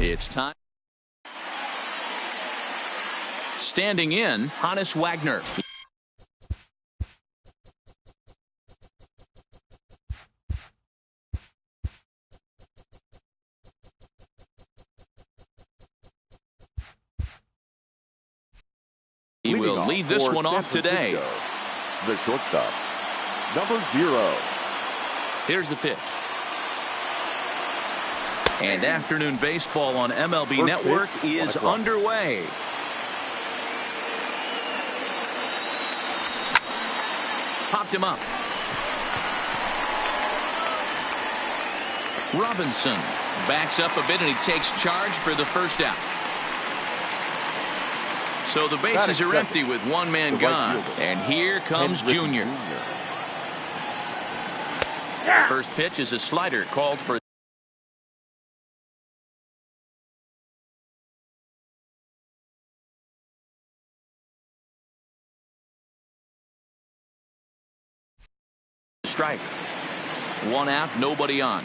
It's time. Standing in, Hannes Wagner. He will lead this one off today. The shortstop, number 0. Here's the pitch. And afternoon baseball on MLB Network is underway. Popped him up. Robinson backs up a bit and he takes charge for the first out. So the bases are empty with one man gone. And here comes Junior. First pitch is a slider called for. Strike. One out, nobody on.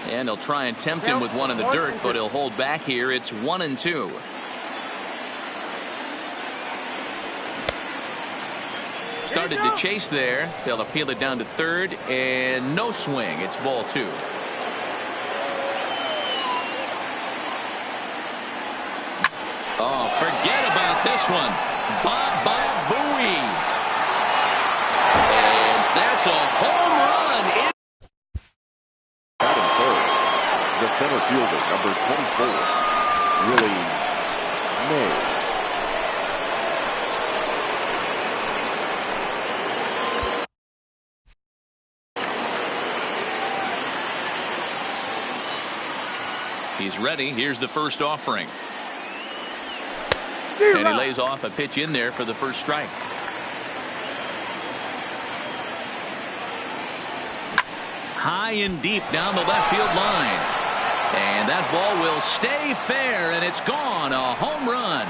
And he'll try and tempt him with one in the dirt, but he'll hold back here. It's 1-2. Started to chase there. They'll appeal it down to third, and no swing. It's ball 2. Oh, forget about this one. Bob Bowie. And that's a home run. Batting third, the center fielder, number 24, Willie May. He's ready. Here's the first offering. And he lays off a pitch in there for the first strike. High and deep down the left field line. And that ball will stay fair, and it's gone. A home run.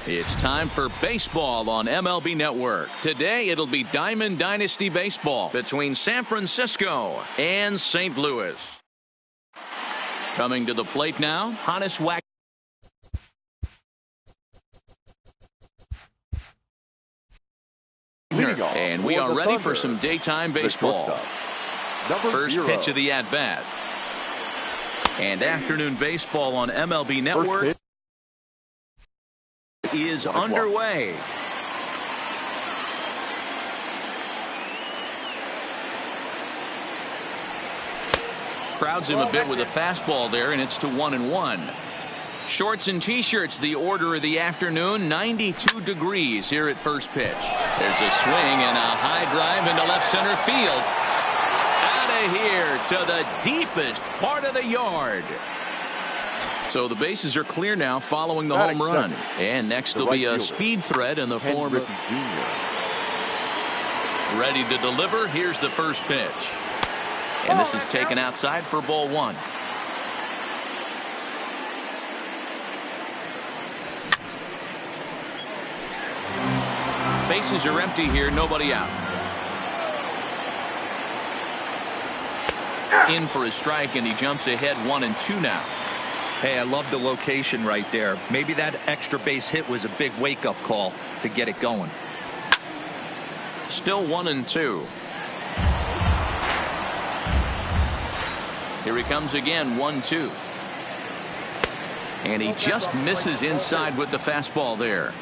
It's time for baseball on MLB Network. Today it'll be Diamond Dynasty Baseball between San Francisco and St. Louis. Coming to the plate now, Hannes Wagner. And we are ready for some daytime baseball. First pitch of the at-bat. And afternoon baseball on MLB Network is underway. crowds him a bit with a fastball there, and it's to 1-1. Shorts and t-shirts, the order of the afternoon. 92 degrees here at first pitch. There's a swing and a high drive into left center field. Out of here to the deepest part of the yard. So the bases are clear now following the home run. And next will be a speed threat in the form of ready to deliver. Here's the first pitch. And this is taken outside for ball one. Bases are empty here, nobody out. In for a strike, and he jumps ahead 1-2 now. Hey, I love the location right there. Maybe that extra base hit was a big wake-up call to get it going. Still 1-2. Here he comes again, 1-2. And he just misses inside with the fastball there.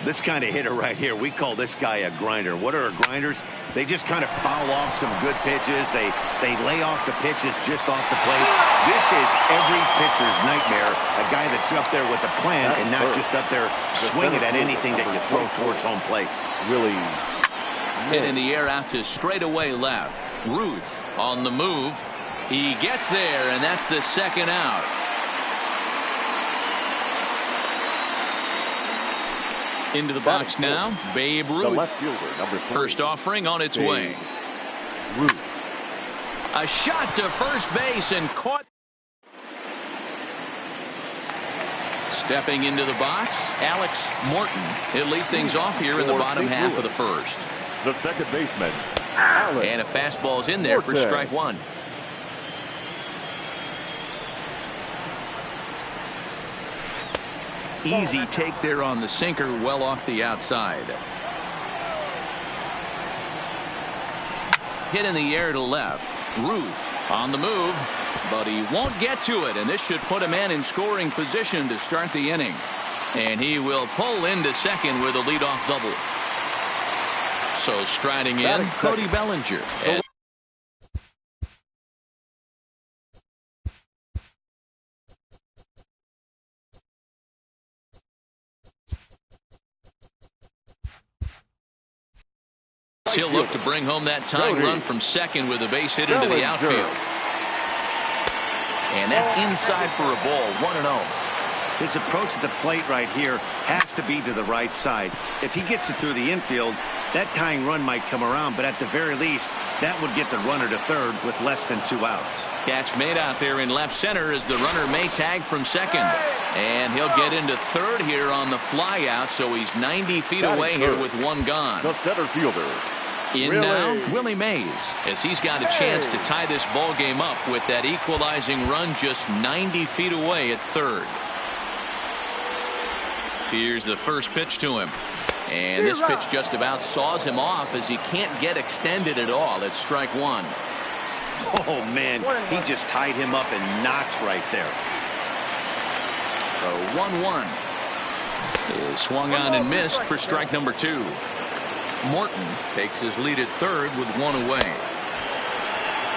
This kind of hitter right here, we call this guy a grinder. What are grinders? They just kind of foul off some good pitches. They lay off the pitches just off the plate. This is every pitcher's nightmare. A guy that's up there with a plan and not just up there swinging at anything that you throw towards home plate. Really hit in the air out to straightaway left. Ruth on the move. He gets there, and that's the second out. Into the box now, Babe Ruth. The left fielder, number 3. First offering on its way. Ruth. A shot to first base and caught. Stepping into the box, Alex Morton. He'll lead things off here in the bottom half of the first. The second baseman, Alex. And a fastball's in there for strike one. Easy take there on the sinker, well off the outside. Hit in the air to left. Ruth on the move, but he won't get to it, and this should put a man in scoring position to start the inning. And he will pull into second with a leadoff double. So striding in, Cody Bellinger. He'll look to bring home that tying run from second with a base hit into the outfield. And that's inside for a ball, 1-0. His approach to the plate right here has to be to the right side. If he gets it through the infield, that tying run might come around, but at the very least, that would get the runner to third with less than 2 outs. Catch made out there in left center as the runner may tag from second. And he'll get into third here on the fly out, so he's 90 feet away here with one gone. The center fielder. In now, Willie Mays, as he's got a chance to tie this ball game up with that equalizing run just 90 feet away at third. Here's the first pitch to him. And this pitch just about saws him off as he can't get extended at all. It's strike one. Oh, man, he just tied him up in knots right there. So 1-1 is swung on and missed for strike number 2. Morton takes his lead at third with one away.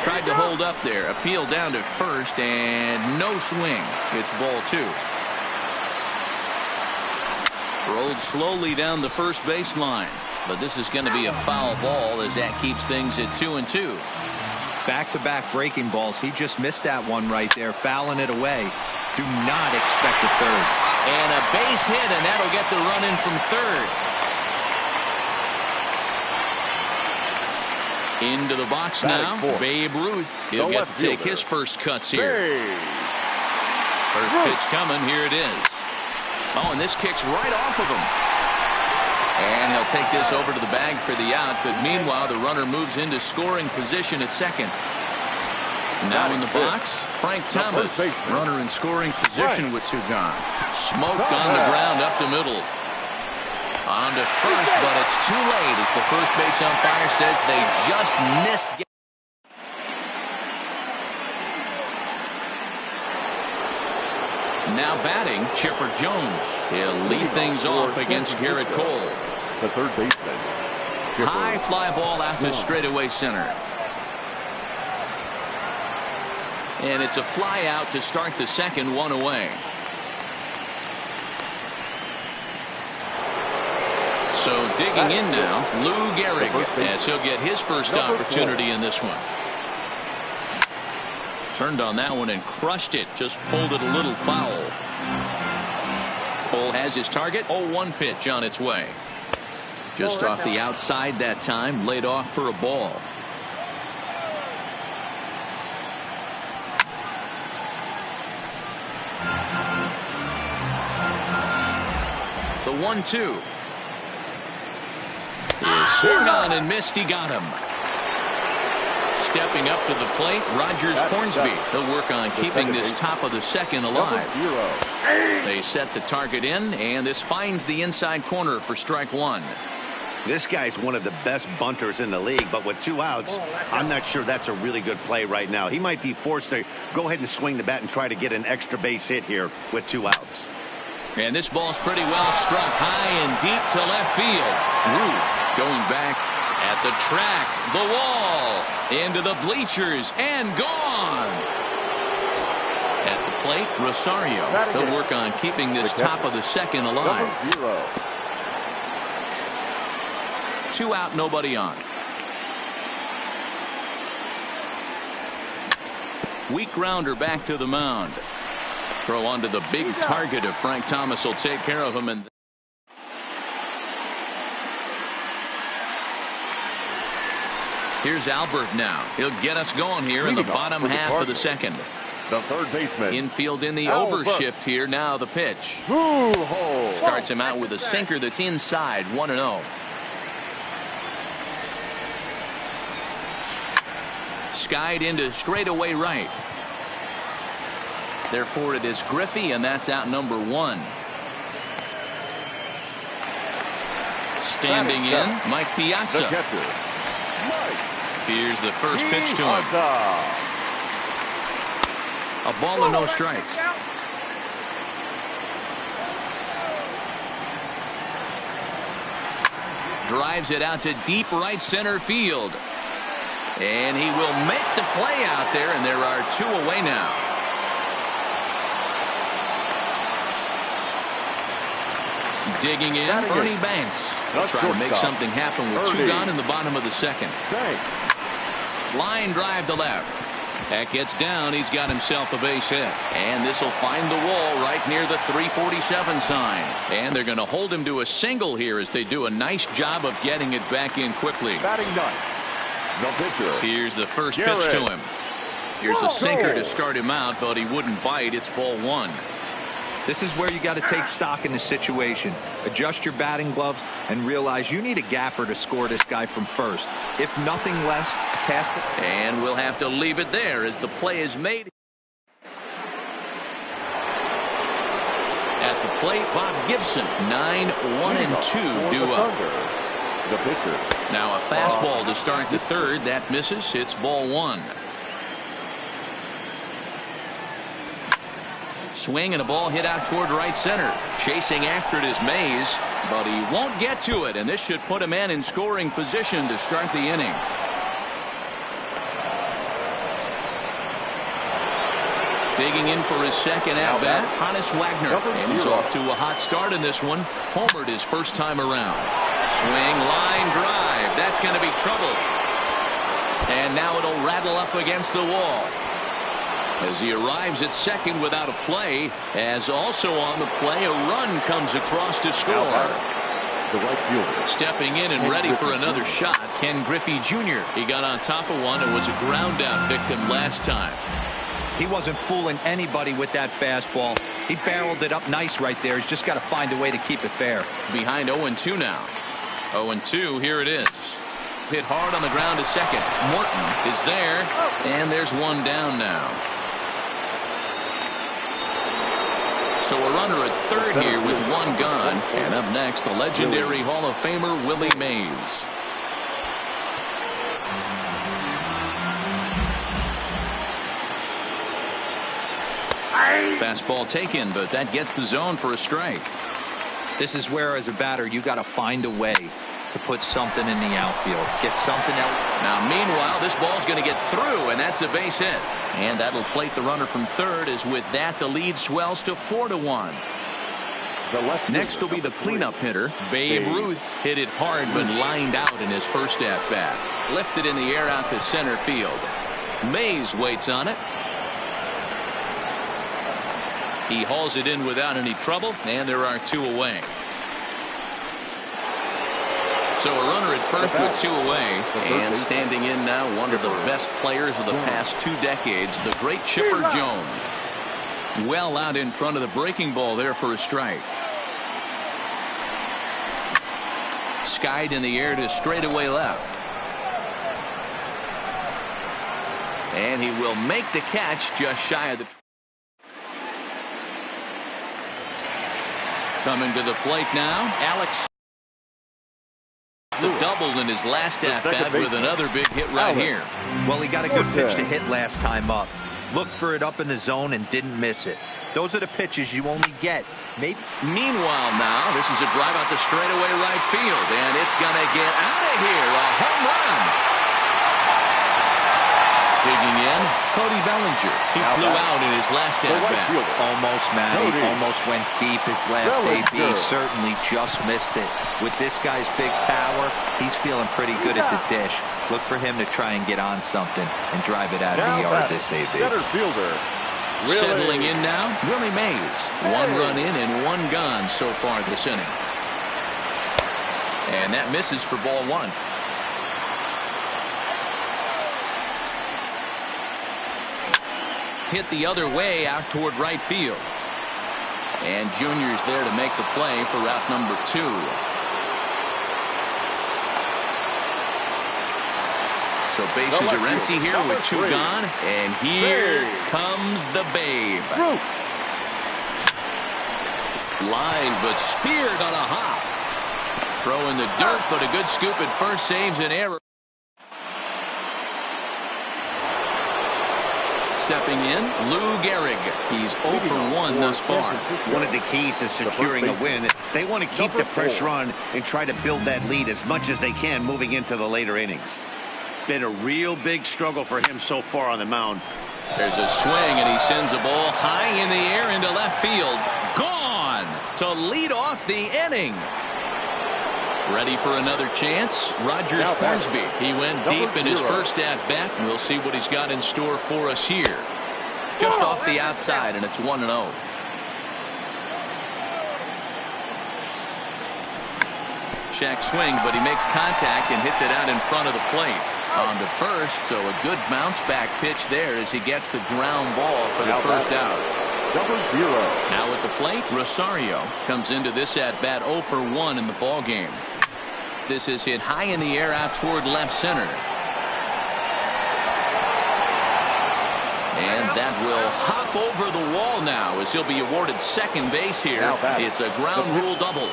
Tried to hold up there. Appeal down to first and no swing. It's ball 2. Rolled slowly down the first baseline, but this is going to be a foul ball as that keeps things at 2-2. Back-to-back breaking balls. He just missed that one right there, fouling it away. Do not expect a third. And a base hit, and that'll get the run in from third. Into the box now, Babe Ruth. He'll get to take his first cuts here. First pitch coming, here it is. Oh, and this kicks right off of him. And he'll take this over to the bag for the out, but meanwhile the runner moves into scoring position at second. Now in the box, Frank Thomas, runner in scoring position with 2 gone. Smoked on the ground up the middle. On to first, but it's too late as the first base umpire says they just missed. Now batting, Chipper Jones. He'll lead things off against Garrett Cole. The third baseman. High fly ball out to straightaway center. And it's a fly out to start the second, one away. So digging in now, Lou Gehrig, as he'll get his first opportunity in this one. Turned on that one and crushed it. Just pulled it a little foul. Cole has his target. 0-1 pitch on its way. Just off the outside that time. Laid off for a ball. The 1-2. Is swung on and missed. He got him. Stepping up to the plate, Rogers Hornsby. He'll work on keeping this top of the second alive. They set the target in, and this finds the inside corner for strike one. This guy's one of the best bunters in the league, but with 2 outs, I'm not sure that's a really good play right now. He might be forced to go ahead and swing the bat and try to get an extra base hit here with 2 outs. And this ball's pretty well struck high and deep to left field. Ruth going back at the track, the wall, into the bleachers, and gone. At the plate, Rosario. He'll work on keeping this top of the second alive. 2 out, nobody on. Weak grounder back to the mound. Throw onto the big target of Frank Thomas will take care of him. And here's Albert now. He'll get us going here in the bottom half of the second. The third baseman. Infield in the overshift here. Now the pitch. Starts him out with a sinker that's inside. 1-0. Skied into straightaway right. Therefore it is Griffey, and that's out number 1. Standing in, Mike Piazza. Here's the first pitch to him. A ball and no strikes. Drives it out to deep right center field. And he will make the play out there, and there are 2 away now. Digging in, Ernie Banks. Trying to make something happen with 2 gone in the bottom of the second. Line drive to left. That gets down. He's got himself a base hit. And this will find the wall right near the 347 sign. And they're going to hold him to a single here as they do a nice job of getting it back in quickly. Batting ninth. The pitcher. Here's the first pitch to him. Here's a sinker to start him out, but he wouldn't bite. It's ball 1. This is where you got to take stock in the situation. Adjust your batting gloves and realize you need a gapper to score this guy from first. If nothing less, past it. And we'll have to leave it there as the play is made. At the plate, Bob Gibson. 9-1-2 due up. The pitcher. Now a fastball to start the third. That misses. It's ball 1. Swing and a ball hit out toward right center. Chasing after it is Mays, but he won't get to it, and this should put a man in scoring position to start the inning. Digging in for his second at-bat, Hannes Wagner. And he's off to a hot start in this one. Homered his first time around. Swing, line drive. That's going to be trouble. And now it'll rattle up against the wall. As he arrives at second without a play, as also on the play, a run comes across to score. The right fielder. Stepping in and ready for another shot, Ken Griffey Jr. He got on top of one and was a ground out victim last time. He wasn't fooling anybody with that fastball. He barreled it up nice right there. He's just got to find a way to keep it fair. Behind 0-2 now. 0-2, here it is. Hit hard on the ground to second. Morton is there, and there's one down now. So a runner at third here with 1 gone. And up next, the legendary Hall of Famer Willie Mays. Fastball taken, but that gets the zone for a strike. This is where, as a batter, you got to find a way. to put something in the outfield. Get something out. Now, meanwhile, this ball's going to get through, and that's a base hit. And that'll plate the runner from third, as with that, the lead swells to 4-1. Next will be the cleanup hitter. Babe Ruth hit it hard but lined out in his first at-bat. Lifted in the air out to center field. Mays waits on it. He hauls it in without any trouble, and there are 2 away. So a runner at first with 2 away, and standing in now one of the best players of the past 2 decades, the great Chipper Jones. Well out in front of the breaking ball there for a strike. Skied in the air to straightaway left. And he will make the catch just shy of the... Coming to the plate now, Alex. The double in his last at-bat with another big hit right here. Well, he got a good pitch to hit last time up. Looked for it up in the zone and didn't miss it. Those are the pitches you only get. Meanwhile now, this is a drive out to straightaway right field, and it's going to get out of here. A home run. Digging in, Cody Bellinger. He flew out in his last at-bat. Almost, man. He almost went deep his last AB. Certainly just missed it. With this guy's big power, he's feeling pretty good at the dish. Look for him to try and get on something and drive it out of the yard this AB. Settling in now, Willie Mays. 1 run in and 1 gone so far this inning. And that misses for ball 1. Hit the other way out toward right field. And Junior's there to make the play for route number 2. So bases are empty here with 2 gone. And here comes the Babe. Line but speared on a hop. Throw in the dirt, but a good scoop at first saves an error. Stepping in, Lou Gehrig. He's 0 for 1 thus far. One of the keys to securing a win, they want to keep the pressure on and try to build that lead as much as they can moving into the later innings. Been a real big struggle for him so far on the mound. There's a swing, and he sends a ball high in the air into left field. Gone to lead off the inning. Ready for another chance? Rogers Hornsby. He went deep in his first at-bat. We'll see what he's got in store for us here. Just off the outside, and it's 1-0. Check swing, but he makes contact and hits it out in front of the plate. On to first, so a good bounce-back pitch there as he gets the ground ball for the first out. Now at the plate, Rosario comes into this at-bat 0 for 1 in the ballgame. This is hit high in the air out toward left center. And that will hop over the wall now as he'll be awarded second base here. It's a ground rule double.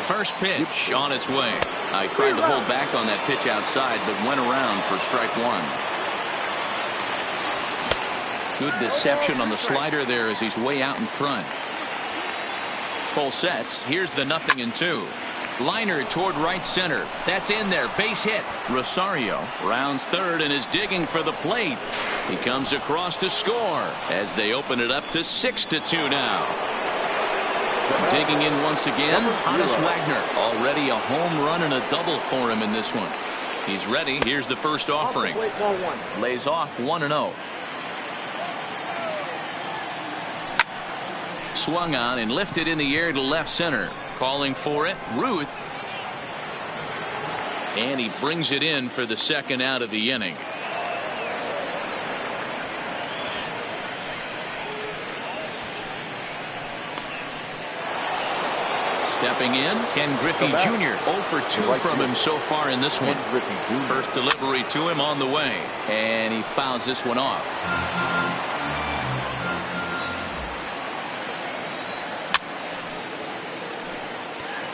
First pitch on its way. I tried to hold back on that pitch outside, but went around for strike 1. Good deception on the slider there as he's way out in front. Full sets. Here's the 0-2. Liner toward right center. That's in there. Base hit. Rosario rounds third and is digging for the plate. He comes across to score as they open it up to 6-2 now. Digging in once again, Honus Wagner. Already a home run and a double for him in this one. He's ready. Here's the first offering. Lays off 1-0. Swung on and lifted in the air to left center. Calling for it, Ruth. And he brings it in for the second out of the inning. Stepping in, Ken Griffey Jr. 0 for 2 from him so far in this one. First delivery to him on the way. And he fouls this one off.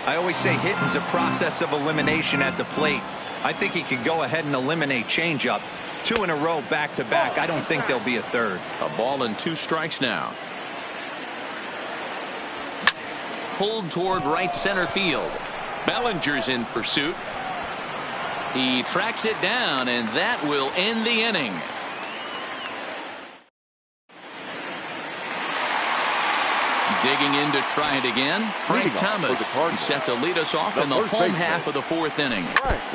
I always say hitting's a process of elimination at the plate. I think he could go ahead and eliminate changeup. 2 in a row back-to-back. I don't think there'll be a third. A ball and 2 strikes now. Pulled toward right center field. Bellinger's in pursuit. He tracks it down, and that will end the inning. Digging in to try it again, Frank Thomas. He sets to lead us off in the home half of the fourth inning.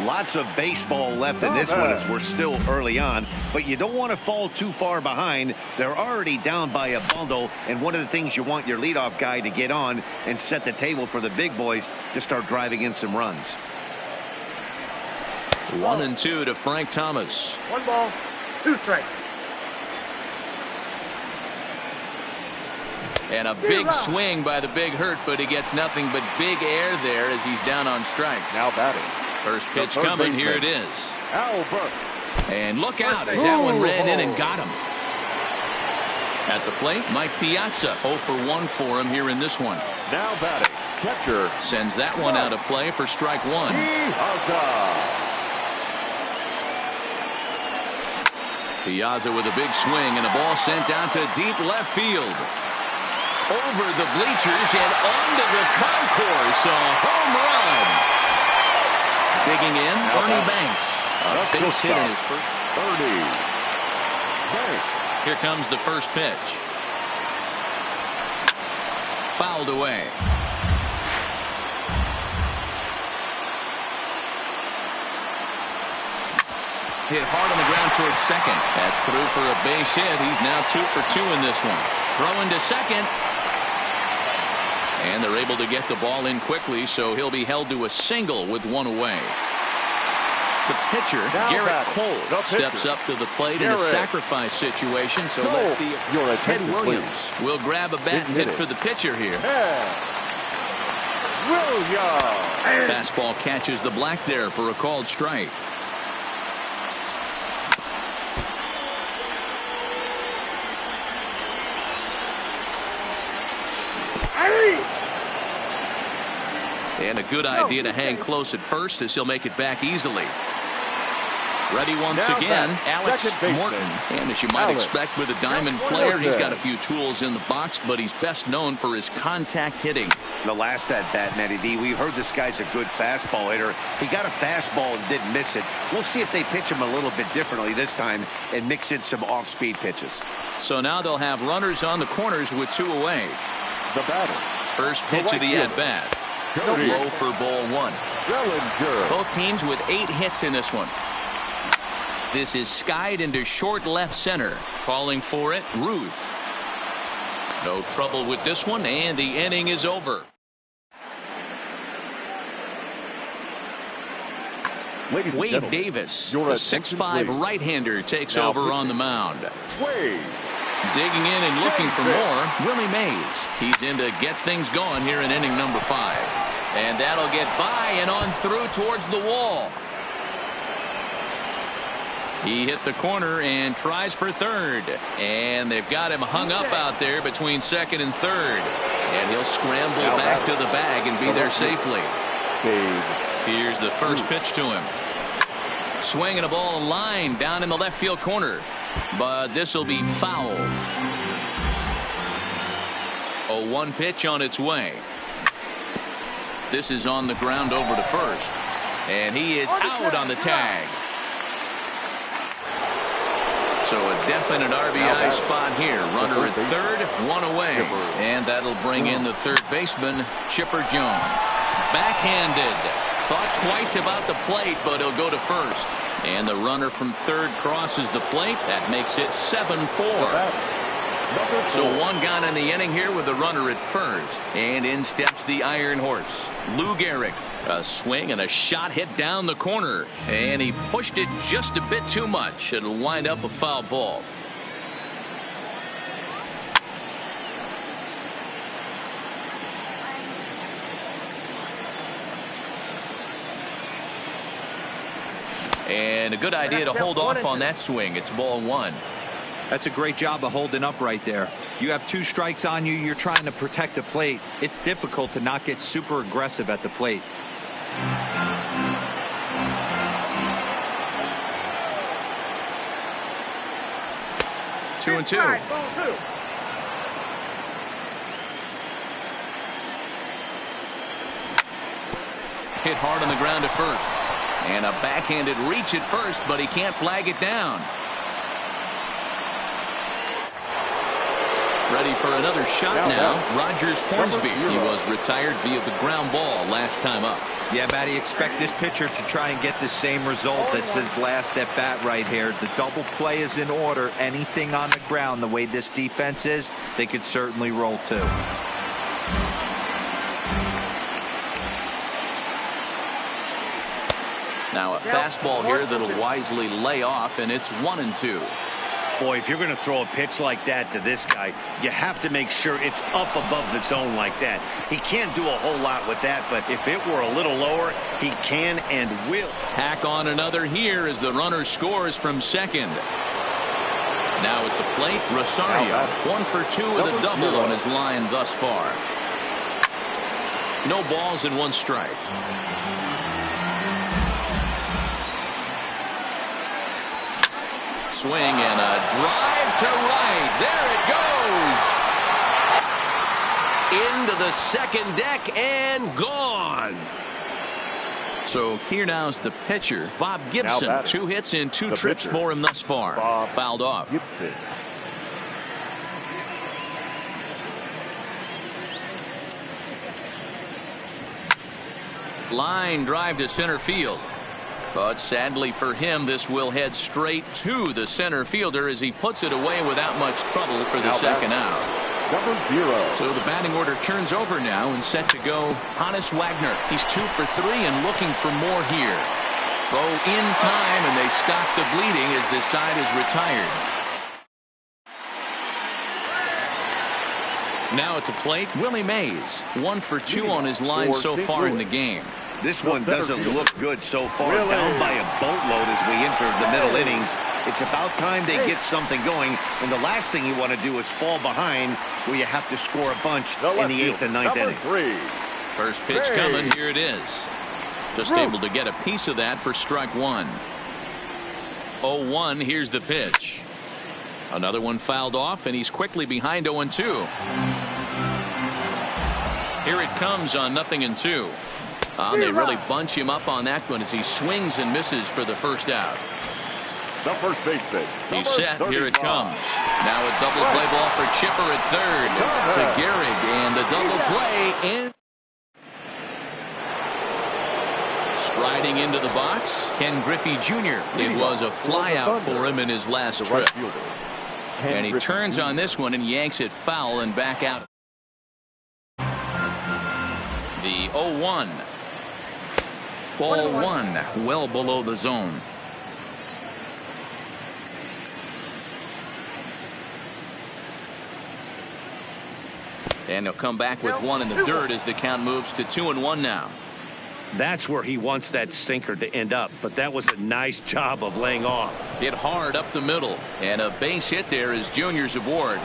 Lots of baseball left in this one as we're still early on, but you don't want to fall too far behind. They're already down by a bundle, and one of the things you want your leadoff guy to get on and set the table for the big boys to start driving in some runs. 1-2 to Frank Thomas. 1 ball, 2 strikes. And a big swing by the big hurt, but he gets nothing but big air there as he's down on strikes. Now batting. First pitch coming. Here it is. And look out as that one ran in and got him. At the plate, Mike Piazza. 0 for 1 for him here in this one. Now batting. Catcher sends that one out of play for strike 1. Piazza with a big swing and a ball sent down to deep left field. Over the bleachers and onto the concourse. A home run. Digging in, Ernie Banks. A base hit in his first. Ernie Banks. Here comes the first pitch. Fouled away. Hit hard on the ground towards second. That's through for a base hit. He's now 2 for 2 in this one. Throwing to second. And they're able to get the ball in quickly, so he'll be held to a single with 1 away. The pitcher, Garrett Cole, steps up to the plate in a sacrifice situation. So let's see if Ted Williams will grab a bat and hit for the pitcher here. Fastball catches the black there for a called strike. And a good idea to hang close at first as he'll make it back easily. Ready once again, Alex Morton. And as you might expect with a diamond player, he's got a few tools in the box, but he's best known for his contact hitting. The last at bat, Matty D, we heard this guy's a good fastball hitter. He got a fastball and didn't miss it. We'll see if they pitch him a little bit differently this time and mix in some off-speed pitches. So now they'll have runners on the corners with 2 away. The batter. First pitch of the at-bat. Low for ball 1. Bellinger. Both teams with 8 hits in this one. This is skied into short left center. Calling for it, Ruth. No trouble with this one, and the inning is over. Wade Davis, the 6'5" right-hander, takes over on the mound. Digging in and looking for more, Willie Mays. He's in to get things going here in inning number 5. And that'll get by and on through towards the wall. He hit the corner and tries for third. And they've got him hung up out there between second and third. And he'll scramble back to the bag and be there safely. Here's the first pitch to him. Swinging a ball line down in the left field corner. But this will be foul. A 1 pitch on its way. This is on the ground over to first. And he is out on the tag. So a definite RBI spot here. Runner at third, 1 away. And that'll bring in the third baseman, Chipper Jones. Backhanded. Thought twice about the plate, but he'll go to first. And the runner from third crosses the plate. That makes it 7-4. So 1 gone in the inning here with the runner at first. And in steps the Iron Horse, Lou Gehrig. A swing and a shot hit down the corner. And he pushed it just a bit too much. It'll wind up a foul ball. And a good idea to hold off on that swing. It's ball 1. That's a great job of holding up right there. You have 2 strikes on you. You're trying to protect the plate. It's difficult to not get super aggressive at the plate. Two and two. Hit hard on the ground at first. And a backhanded reach at first, but he can't flag it down. Ready for another shot now. Rogers Hornsby. He was retired via the ground ball last time up. Yeah, Matty, expect this pitcher to try and get the same result as his last at bat right here. The double play is in order. Anything on the ground, the way this defense is, they could certainly roll too. Now a fastball here that'll wisely lay off, and it's 1-2. Boy, if you're going to throw a pitch like that to this guy, you have to make sure it's up above the zone like that. He can't do a whole lot with that, but if it were a little lower, he can and will. Tack on another here as the runner scores from second. Now at the plate, Rosario. 1 for 2 with a double on his line thus far. No balls and 1 strike. Swing and a drive to right. There it goes. Into the second deck and gone. So here now's the pitcher, Bob Gibson. 2 hits and 2 trips for him thus far. Fouled off. Gibson. Line drive to center field. But sadly for him, this will head straight to the center fielder as he puts it away without much trouble for the second out. Number 0. So the batting order turns over now and set to go Hannes Wagner. He's 2 for 3 and looking for more here. Throw in time and they stop the bleeding as this side is retired. Now at the plate, Willie Mays. 1 for 2 on his line so far in the game. This one doesn't look good so far. Down by a boatload as we enter the middle innings. It's about time they get something going. And the last thing you want to do is fall behind where you have to score a bunch in the 8th and 9th inning. First pitch coming. Here it is. Just able to get a piece of that for strike 1. 0-1. Here's the pitch. Another one fouled off, and he's quickly behind 0-2. Here it comes on 0-2. They really bunch him up on that one as he swings and misses for the first out. The first baseman. He's set. Here it comes. Now a double play ball for Chipper at third to Gehrig, and the double play in. Striding into the box, Ken Griffey Jr. It was a fly out for him in his last trip. And he turns on this one and yanks it foul and back out. The 0-1. Ball 1, well below the zone. And he'll come back with 1 in the dirt as the count moves to 2-1 now. That's where he wants that sinker to end up, but that was a nice job of laying off. Hit hard up the middle, and a base hit there is Junior's aboard.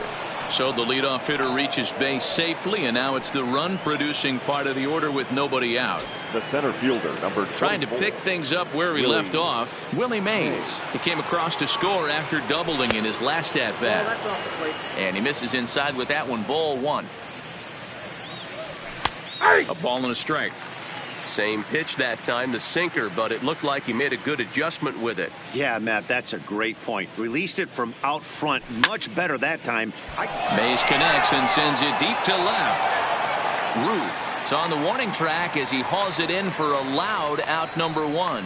So the leadoff hitter reaches base safely, and now it's the run-producing part of the order with nobody out. The center fielder, number 24. Trying to pick things up where he left off, Willie Mays. He came across to score after doubling in his last at-bat. And he misses inside with that one, ball 1. A ball and a strike. Same pitch that time, the sinker, but it looked like he made a good adjustment with it. Yeah, Matt, that's a great point. Released it from out front much better that time. Mays connects and sends it deep to left. Ruth is on the warning track as he hauls it in for a loud out number 1.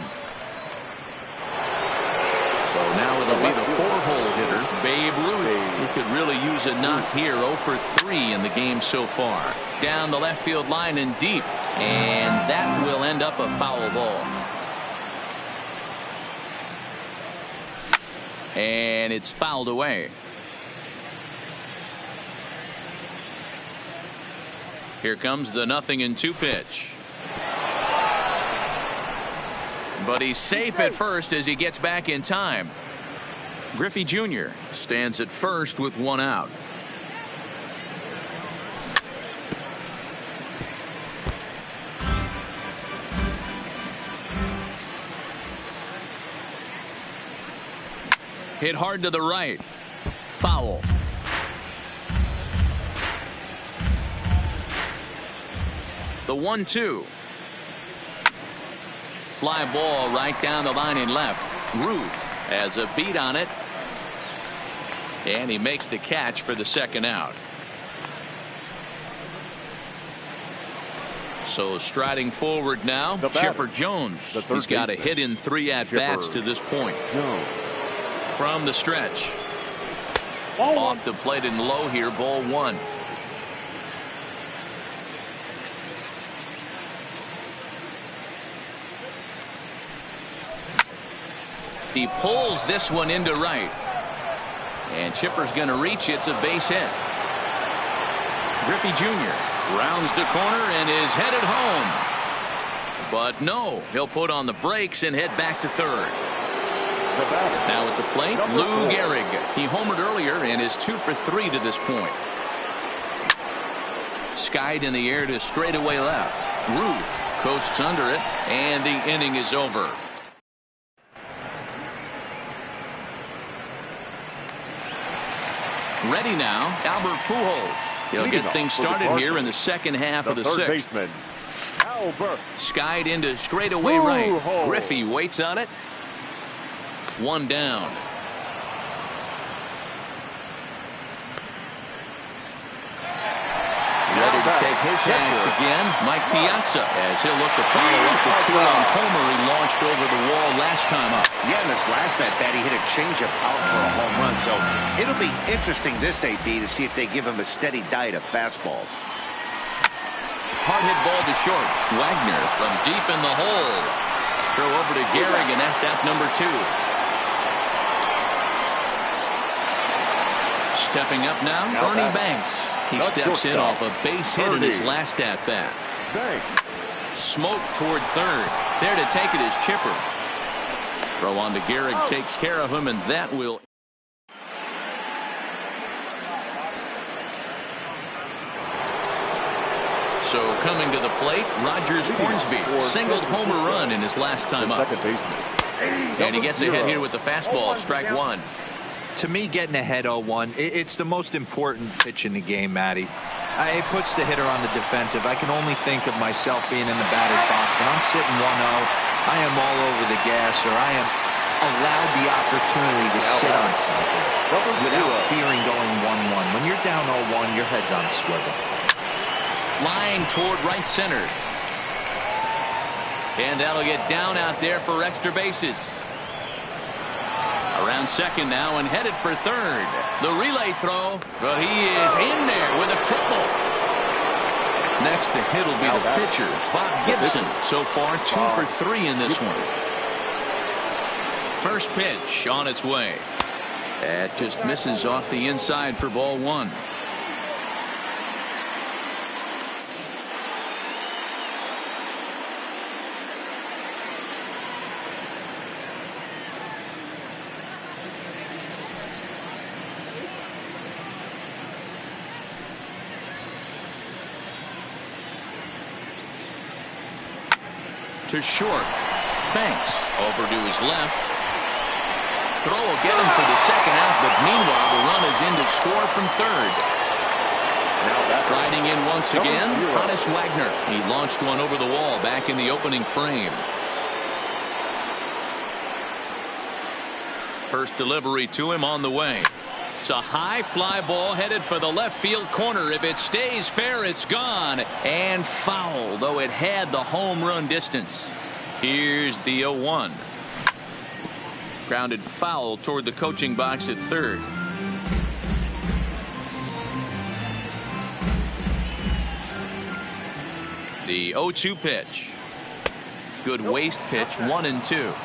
So now it'll be the 4-hole hitter, Babe Ruth. He could really use a knock here. 0 for 3 in the game so far. Down the left field line and deep. And that will end up a foul ball. And it's fouled away. Here comes the 0-2 pitch. But he's safe at first as he gets back in time. Griffey Jr. stands at first with 1 out. Hit hard to the right. Foul. The 1-2. fly ball right down the line and left. Ruth has a beat on it. And he makes the catch for the second out. So striding forward now, Chipper Jones. He's got a hit in 3 at-bats to this point. From the stretch. Off the plate and low here, ball 1. He pulls this one into right. And Chipper's going to reach. It's a base hit. Griffey Jr. rounds the corner and is headed home. But no, he'll put on the brakes and head back to third. Now at the plate, Lou Gehrig. He homered earlier and is 2 for 3 to this point. Skied in the air to straightaway left. Ruth coasts under it, and the inning is over. Ready now, Albert Pujols. He'll get things started here in the second half of the 6th. Skied into straightaway right. Griffey waits on it. 1 down. Ready to take his chance again, Mike Piazza, as he'll look to follow up the 2-run homer he launched over the wall last time up. Yeah, in this last at-bat, he hit a changeup out for a home run, so it'll be interesting this AB to see if they give him a steady diet of fastballs. Hard hit ball to short. Wagner from deep in the hole. Throw over to Gehrig, and that's out number 2. Stepping up now, Bernie Banks. He steps in off a base hit in his last at-bat. Smoke toward third. There to take it is Chipper. Throw on to Gehrig, takes care of him, and that will. So coming to the plate, Rogers Hornsby singled homer run in his last time up. And he gets ahead here with the fastball, strike 1. To me, getting ahead 0-1, it's the most important pitch in the game, Matty. It puts the hitter on the defensive. I can only think of myself being in the batter's box. When I'm sitting 1-0, I am all over the gas, or I am allowed the opportunity to sit on something without fearing going 1-1. When you're down 0-1, your head's on a swivel. Line toward right center. And that'll get down out there for extra bases. Around second now and headed for third. The relay throw, but he is in there with a triple. Next to hit will be the pitcher, Bob Gibson. So far 2 for 3 in this one. First pitch on its way. That just misses off the inside for ball 1. To short. Banks over to his left. Throw will get him for the second out, but meanwhile the run is in to score from third. Riding in once again, Honus Wagner. He launched one over the wall back in the opening frame. First delivery to him on the way. It's a high fly ball headed for the left field corner. If it stays fair, it's gone. And foul, though it had the home run distance. Here's the 0-1. Grounded foul toward the coaching box at third. The 0-2 pitch. Good waist pitch, 1-2.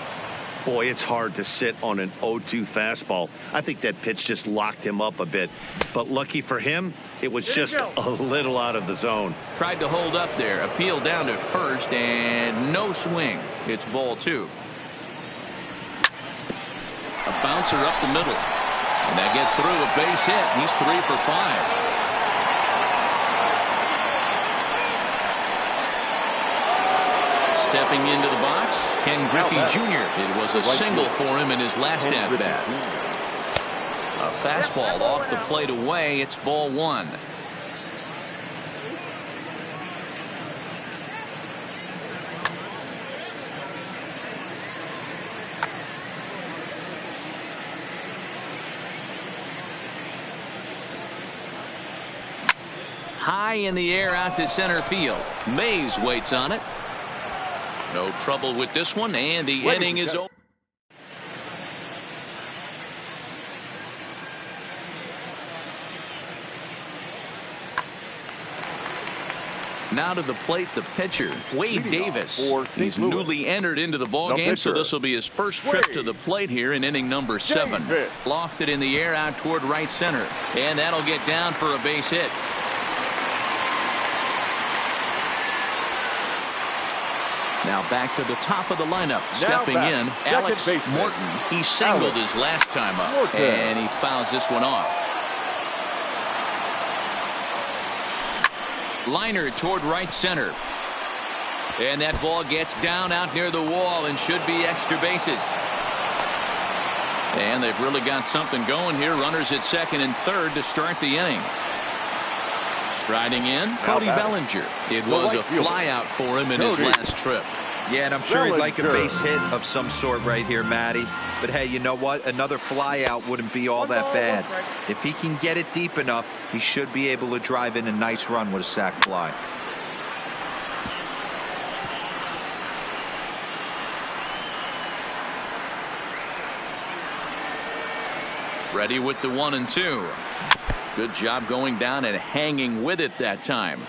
Boy, it's hard to sit on an 0-2 fastball. I think that pitch just locked him up a bit. But lucky for him, it was just a little out of the zone. Tried to hold up there. Appeal down to first, and no swing. It's ball 2. A bouncer up the middle. And that gets through a base hit. He's 3 for 5. Stepping into the box, Ken Griffey Jr. It was a single for him in his last at-bat. A fastball off the plate away. It's ball 1. high in the air out to center field. Mays waits on it. No trouble with this one, and the inning is over. Now to the plate, the pitcher, Wade Davis. He's newly entered into the ball game, so this will be his first trip to the plate here in inning number 7. Lofted in the air out toward right center, and that'll get down for a base hit. Now back to the top of the lineup. Stepping in, Alex Morton. He singled his last time up, and he fouls this one off. Liner toward right center. And that ball gets down out near the wall and should be extra bases. And they've really got something going here. Runners at second and third to start the inning. Striding in, Cody Bellinger. It was a flyout for him in his last trip. Yeah, and I'm sure he'd like a base hit of some sort right here, Matty. But hey, you know what? Another flyout wouldn't be all that bad. If he can get it deep enough, he should be able to drive in a nice run with a sac fly. Ready with the 1-2. Good job going down and hanging with it that time.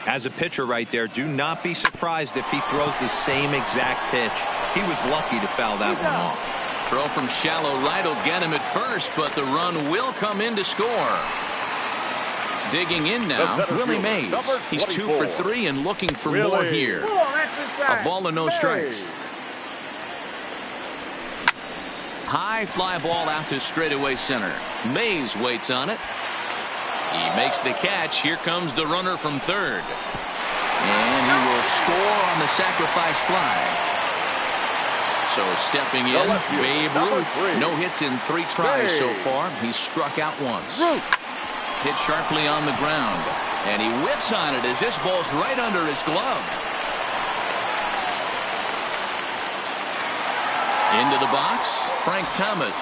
As a pitcher right there, do not be surprised if he throws the same exact pitch. He was lucky to foul that one off. Throw from shallow right will get him at first, but the run will come in to score. Digging in now, Willie Mays. He's 2 for 3 and looking for more here. A ball and no strikes. High fly ball out to straightaway center. Mays waits on it. He makes the catch. Here comes the runner from third. And he will score on the sacrifice fly. So stepping in, Babe Ruth. No hits in 3 tries so far. He's struck out once. Hit sharply on the ground. And he whips on it as this ball's right under his glove. Into the box, Frank Thomas.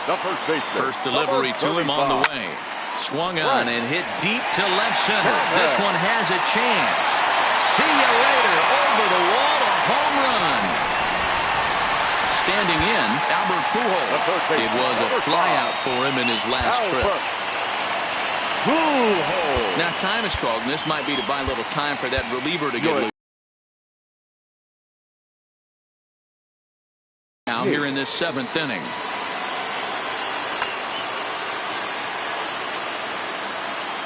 First delivery to him on the way. Swung on and hit deep to left center. This one has a chance. See you later. Over the wall, a home run. Standing in, Albert Pujols. It was a flyout for him in his last trip. Now time is called, and this might be to buy a little time for that reliever to get loose. Now here in this 7th inning.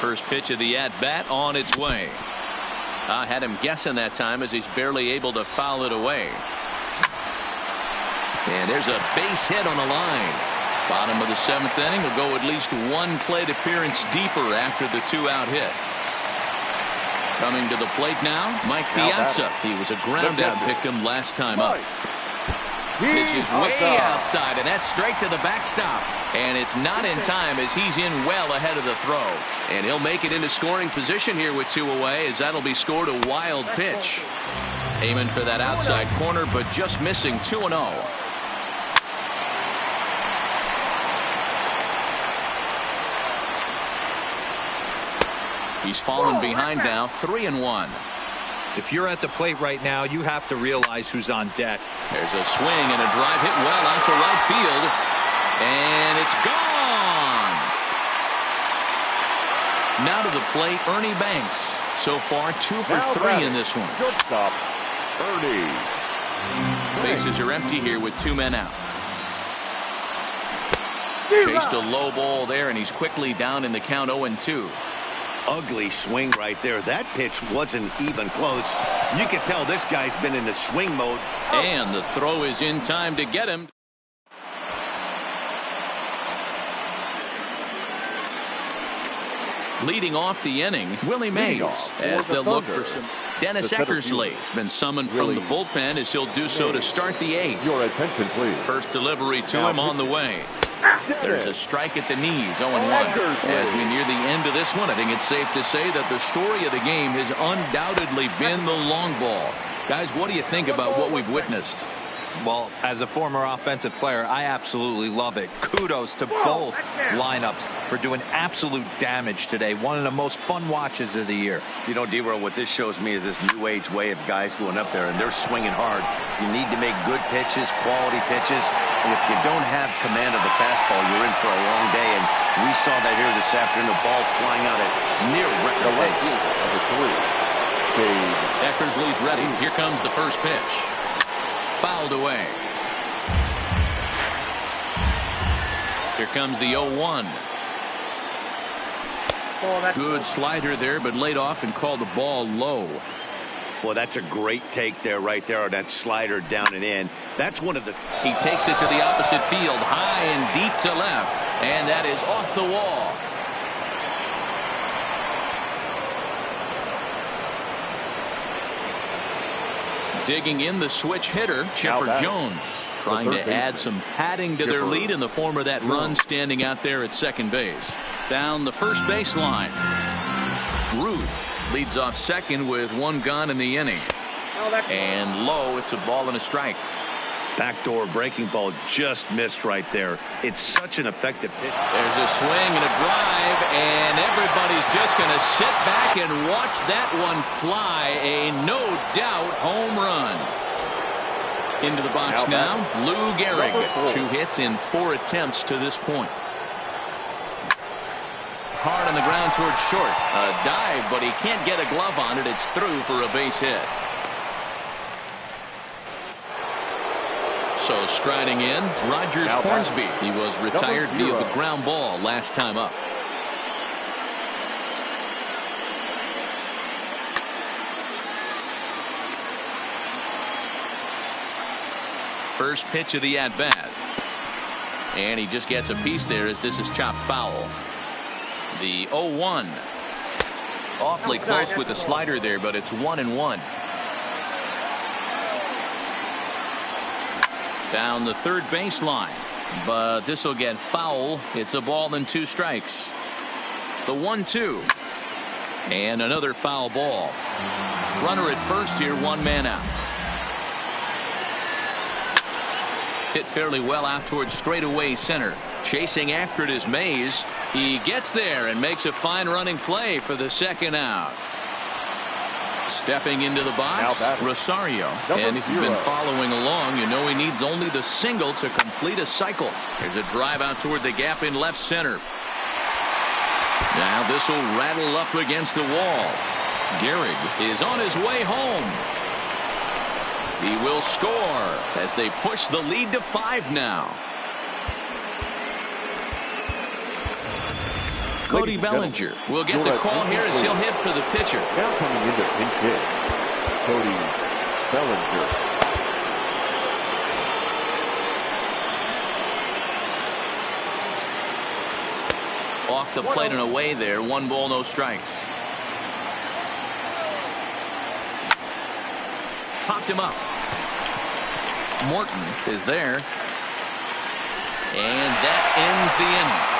First pitch of the at-bat on its way. I had him guessing that time as he's barely able to foul it away. And there's a base hit on the line. Bottom of the 7th inning will go at least 1 plate appearance deeper after the 2-out hit. Coming to the plate now, Mike Piazza. He was a ground out victim last time up. Pitch is way outside, and that's straight to the backstop. And it's not in time as he's in well ahead of the throw. And he'll make it into scoring position here with 2 away as that'll be scored a wild pitch. Aiming for that outside corner, but just missing 2-0. He's fallen behind now, 3-1. If you're at the plate right now, you have to realize who's on deck. There's a swing and a drive hit well out to right field. And it's gone. Now to the plate, Ernie Banks. So far, 2 for 3 in this one. Shortstop, Ernie. Bases are empty here with 2 men out. Chased a low ball there, and he's quickly down in the count 0-2. Ugly swing right there. That pitch wasn't even close. You can tell this guy's been in the swing mode. And the throw is in time to get him. Leading off the inning, Willie Mays, as they'll look for some. Dennis Eckersley has been summoned from the bullpen as he'll do so to start the 8th. Your attention, please. First delivery to him on the way. There's a strike at the knees, 0-1. As we near the end of this one, I think it's safe to say that the story of the game has undoubtedly been the long ball. Guys, what do you think about what we've witnessed? Well, as a former offensive player, I absolutely love it. Kudos to both lineups for doing absolute damage today. One of the most fun watches of the year. You know, D-Roll, what this shows me is this new age way of guys going up there, and they're swinging hard. You need to make good pitches, quality pitches, and if you don't have command of the fastball, you're in for a long day, and we saw that here this afternoon, the ball flying out at near record pace. Eckersley's ready. Here comes the first pitch. Fouled away. Here comes the 0-1. Good slider there, but laid off and called the ball low. Well, that's a great take there, right there, on that slider down and in. That's one of the... He takes it to the opposite field, high and deep to left, and that is off the wall. Digging in the switch hitter, Chipper Jones, trying to add some padding to their lead in the form of that run standing out there at second base. Down the first baseline. Ruth leads off second with one gone in the inning. And low, it's a ball and a strike. Backdoor breaking ball just missed right there. It's such an effective pitch. There's a swing and a drive, and everybody's just going to sit back and watch that one fly. A no doubt home run. Into the box now, Lou Gehrig. 2 hits in 4 attempts to this point. Hard on the ground towards short. A dive, but he can't get a glove on it. It's through for a base hit. So striding in, Rogers Hornsby. He was retired via the ground ball last time up. First pitch of the at-bat. And he just gets a piece there as this is chopped foul. The 0-1. Awfully close with the slider there, but it's 1-1. Down the third baseline, but this will get foul. It's a ball and 2 strikes. The 1-2 and another foul ball. Runner at first here, 1 man out. Hit fairly well out towards straightaway center. Chasing after it is Mays. He gets there and makes a fine running play for the second out. Stepping into the box, Rosario. And if you've been following along, you know he needs only the single to complete a cycle. There's a drive out toward the gap in left center. Now this will rattle up against the wall. Gehrig is on his way home. He will score as they push the lead to 5 now. Cody Bellinger will get the call here as he'll hit for the pitcher. Now coming into pinch hit, Cody Bellinger. Off the plate and away there. 1 ball, no strikes. Popped him up. Morton is there. And that ends the inning.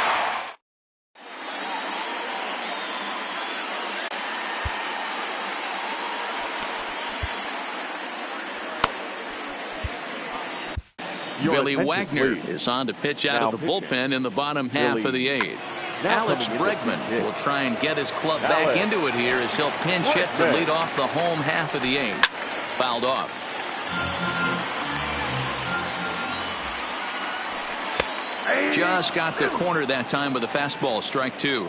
Billy Wagner is on to pitch out of the bullpen in the bottom half of the 8th. Alex Bregman will try and get his club back into it here as he'll pinch hit to lead off the home half of the 8th. Fouled off. Just got the corner that time with a fastball. Strike 2.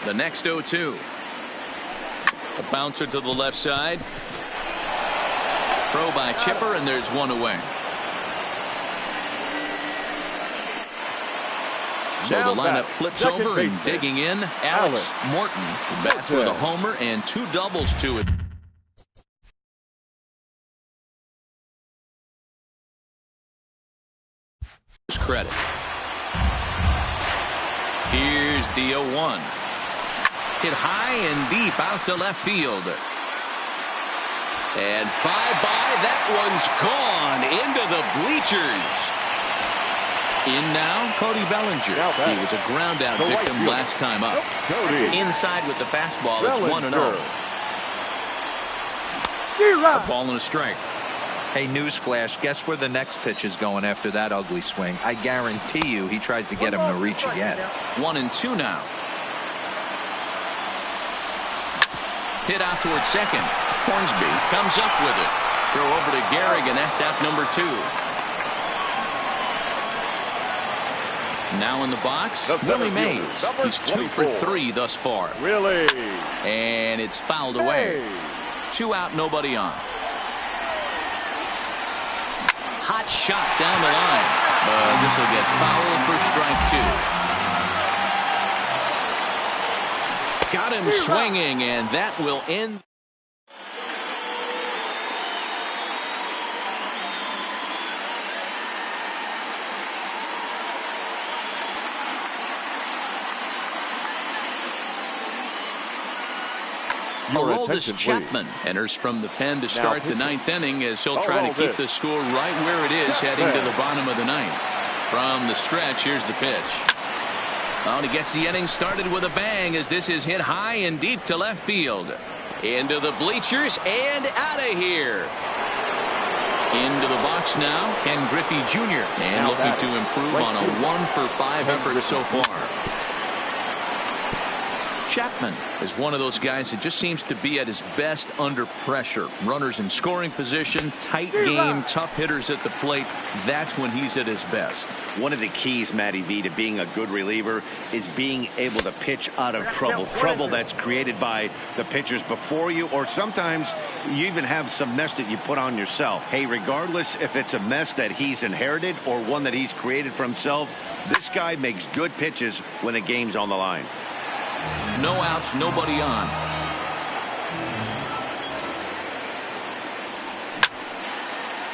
The next 0-2. A bouncer to the left side. Throw by Chipper, and there's 1 away. So the lineup flips over, and digging in, Alex Morton bats with a homer and 2 doubles to it. Credit. Here's the 0-1. Hit high and deep out to left field. And bye-bye, that one's gone into the bleachers. In now, Cody Bellinger. He was a ground out victim last time up. Inside with the fastball. It's 1-0. A ball and a strike. Hey, newsflash, guess where the next pitch is going after that ugly swing? I guarantee you he tries to get him to reach again. 1-2 now. Hit out towards second. Hornsby comes up with it. Throw over to Gehrig, and that's out number 2. Now in the box, Willie Mays. He's 2 for 3 thus far. Willie. And it's fouled away. 2 out, nobody on. Hot shot down the line. But this will get fouled for strike 2. Got him swinging, and that will end. Aroldis Chapman enters from the pen to start the 9th inning as he'll try to keep the score right where it is heading to the bottom of the 9th. From the stretch, here's the pitch. Oh, and he gets the inning started with a bang as this is hit high and deep to left field. Into the bleachers and out of here. Into the box now, Ken Griffey Jr. And looking to improve on a 1 for 5 effort so far. Chapman is one of those guys that just seems to be at his best under pressure. Runners in scoring position, tight game, tough hitters at the plate. That's when he's at his best. One of the keys, Matty V, to being a good reliever is being able to pitch out of trouble. Trouble that's created by the pitchers before you, or sometimes you even have some mess that you put on yourself. Hey, regardless if it's a mess that he's inherited or one that he's created for himself, this guy makes good pitches when the game's on the line. No outs, nobody on.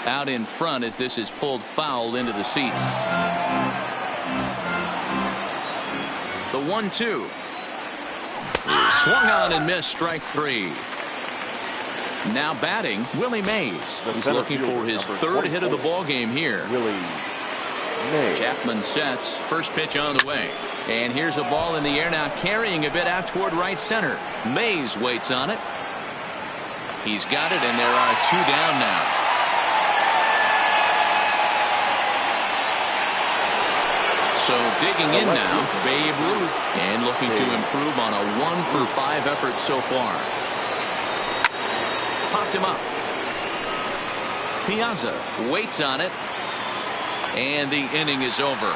Out in front as this is pulled foul into the seats. The 1-2. Swung on and missed, strike 3. Now batting, Willie Mays. He's looking for his 3rd hit of the ball game here. Willie Mays. Chapman sets. First pitch on the way. And here's a ball in the air now, carrying a bit out toward right center. Mays waits on it. He's got it, and there are 2 down now. So digging in now, Babe Ruth, and looking to improve on a 1 for 5 effort so far. Popped him up. Piazza waits on it, and the inning is over.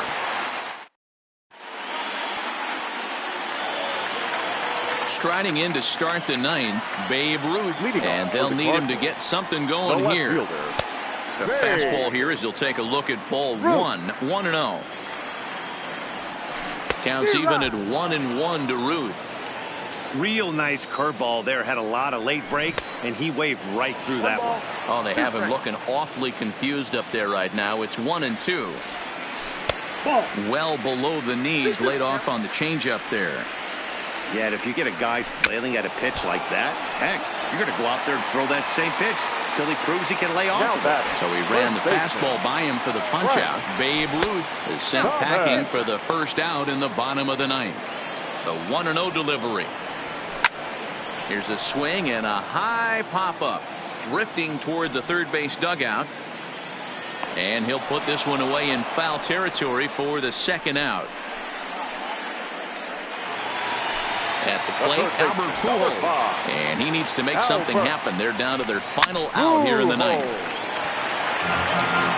Striding in to start the 9th, Babe Ruth, and they'll need him to get something going here. The fastball here as he'll take a look at ball 1, 1-0. Counts even at 1-1 to Ruth. Real nice curveball there, had a lot of late break, and he waved right through that one. Oh, they have him looking awfully confused up there right now. It's 1-2. Well below the knees, laid off on the changeup there. Yeah, and if you get a guy flailing at a pitch like that, heck, you're going to go out there and throw that same pitch till he proves he can lay off of it. So he ran the fastball by him for the punch out. Babe Ruth is sent packing for the first out in the bottom of the 9th. The 1-0 delivery. Here's a swing and a high pop up, drifting toward the third base dugout. And he'll put this one away in foul territory for the 2nd out. At the plate, Albert Pujols, and he needs to make something happen. They're down to their final out here in the 9th.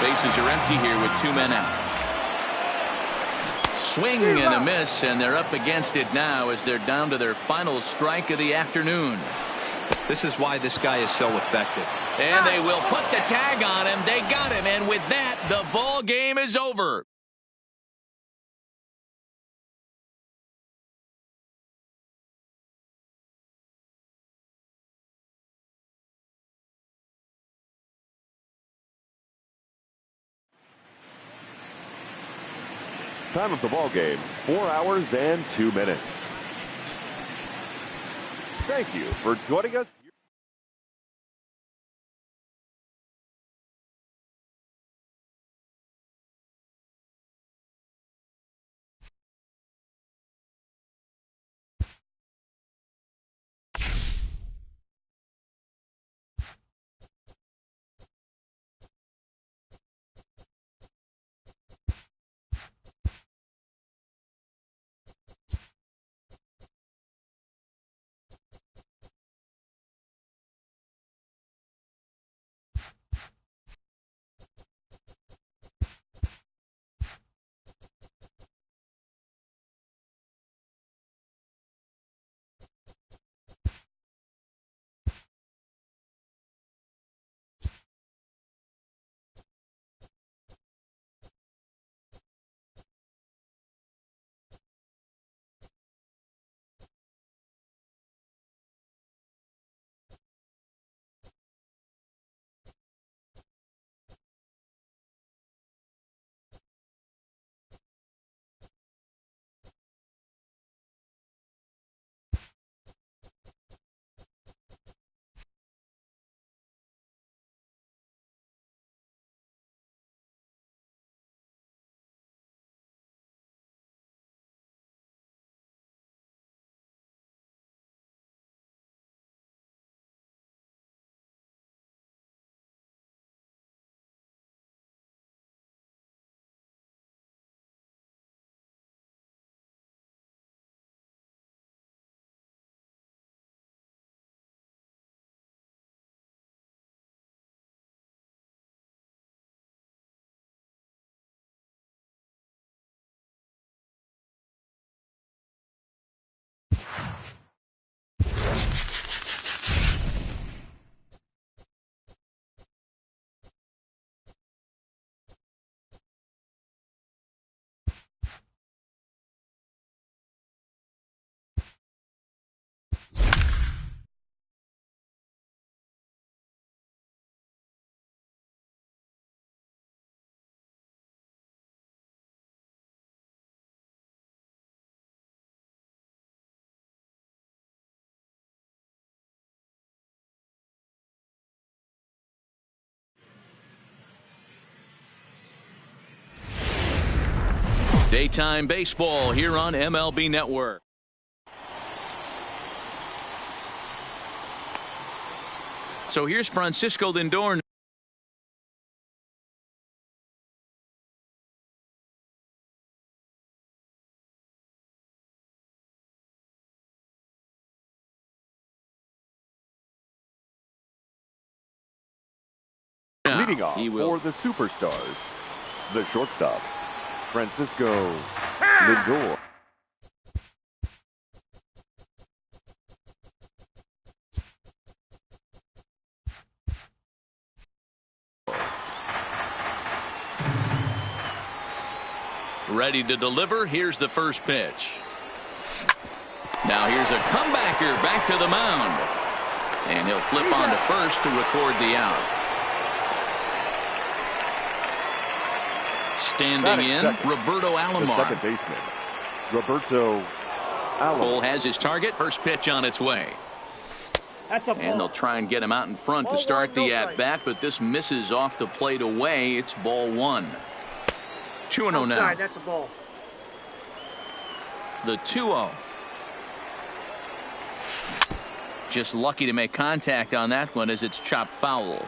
Bases are empty here with 2 men out. Swing and a miss, and they're up against it now as they're down to their final strike of the afternoon. This is why this guy is so effective. And they will put the tag on him. They got him, and with that, the ball game is over. Time of the ball game, 4 hours and 2 minutes. Thank you for joining us. Daytime baseball here on MLB Network. So here's Francisco Lindor. Leading off for the Superstars, the shortstop, Francisco Lindor. Ready to deliver. Here's the first pitch. Now here's a comebacker back to the mound. And he'll flip on to first to record the out. Standing in, Roberto Alomar. The second baseman, Roberto Alomar. Cole has his target. First pitch on its way. And they'll try and get him out in front to start the at-bat, but this misses off the plate away. It's ball one. 2-0 now. That's a ball. The 2-0. Just lucky to make contact on that one as it's chopped foul.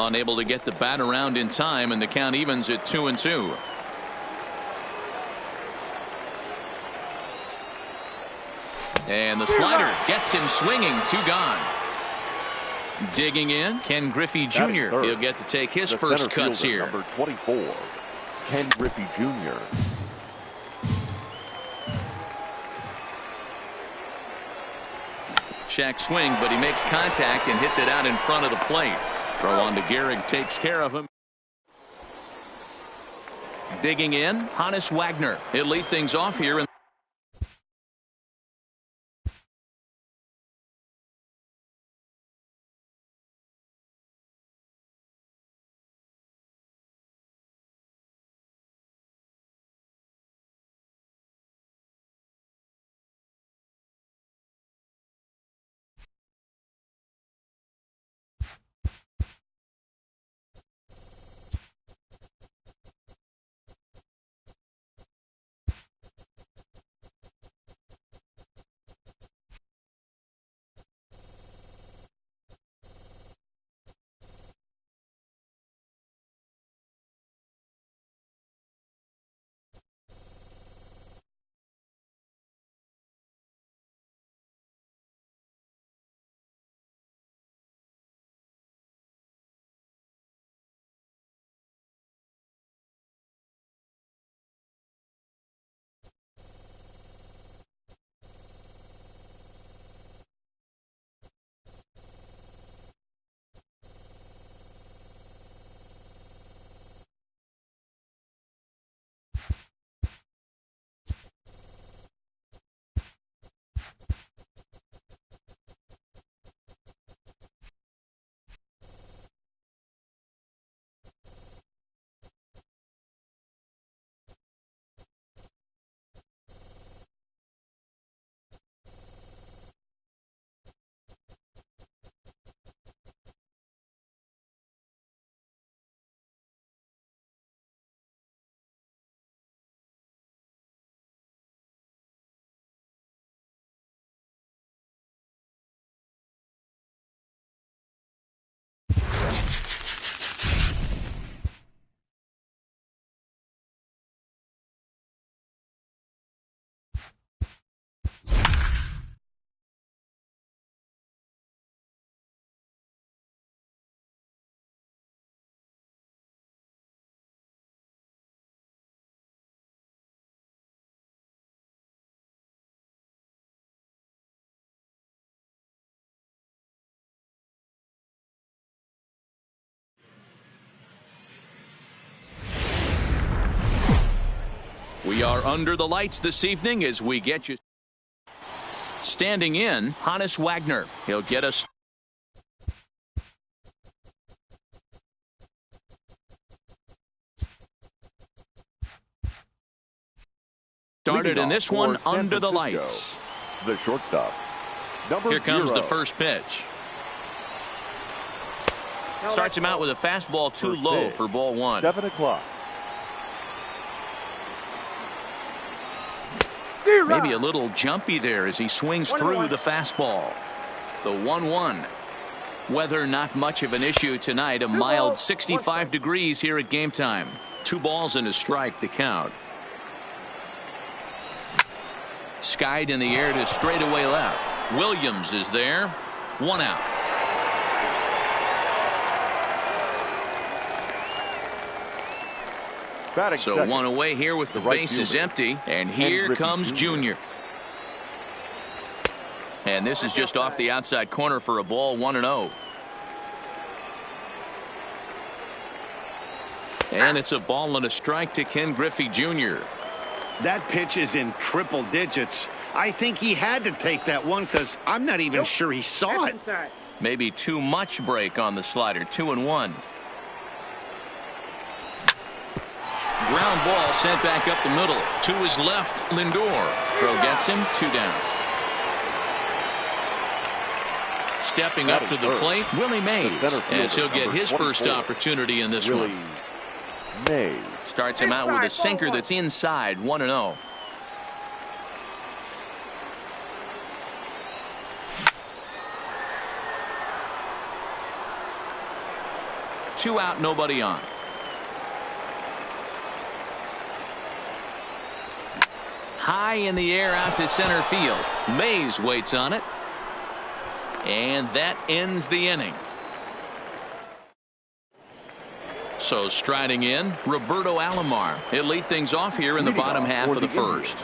Unable to get the bat around in time, and the count evens at 2-2. And the slider gets him swinging. 2 gone. Digging in, Ken Griffey Jr. He'll get to take his first cuts here. Number 24, Ken Griffey Jr. Check swing, but he makes contact and hits it out in front of the plate. Throw on to Gehrig, takes care of him. Digging in, Hannes Wagner. He'll lead things off here. We are under the lights this evening as we get you. Standing in, Hannes Wagner. He'll get us. Started in this one under the lights. The shortstop. Here comes the first pitch. Starts him out with a fastball too low for ball 1. 7 o'clock. Maybe a little jumpy there as he swings through the fastball. The 1-1. Weather not much of an issue tonight. A mild 65 degrees here at game time. 2 balls and a strike to count. Skied in the air to straightaway left. Williams is there. 1 out. So second. 1 away here with the bases empty. And here comes Junior. And this is just off the outside corner for a ball. 1-0. And it's a ball and a strike to Ken Griffey Jr. That pitch is in triple digits. I think he had to take that one because I'm not even sure he saw it. Maybe too much break on the slider. 2-1. Ground ball sent back up the middle. To his left, Lindor. Throw gets him. 2 down. Stepping up to the plate, Willie Mays, as he'll get his first opportunity in this one. Mays starts him out with a sinker that's inside. 1-0. Two out, nobody on. High in the air out to center field. Mays waits on it. And that ends the inning. So striding in, Roberto Alomar. He'll lead things off here in the bottom half of the first.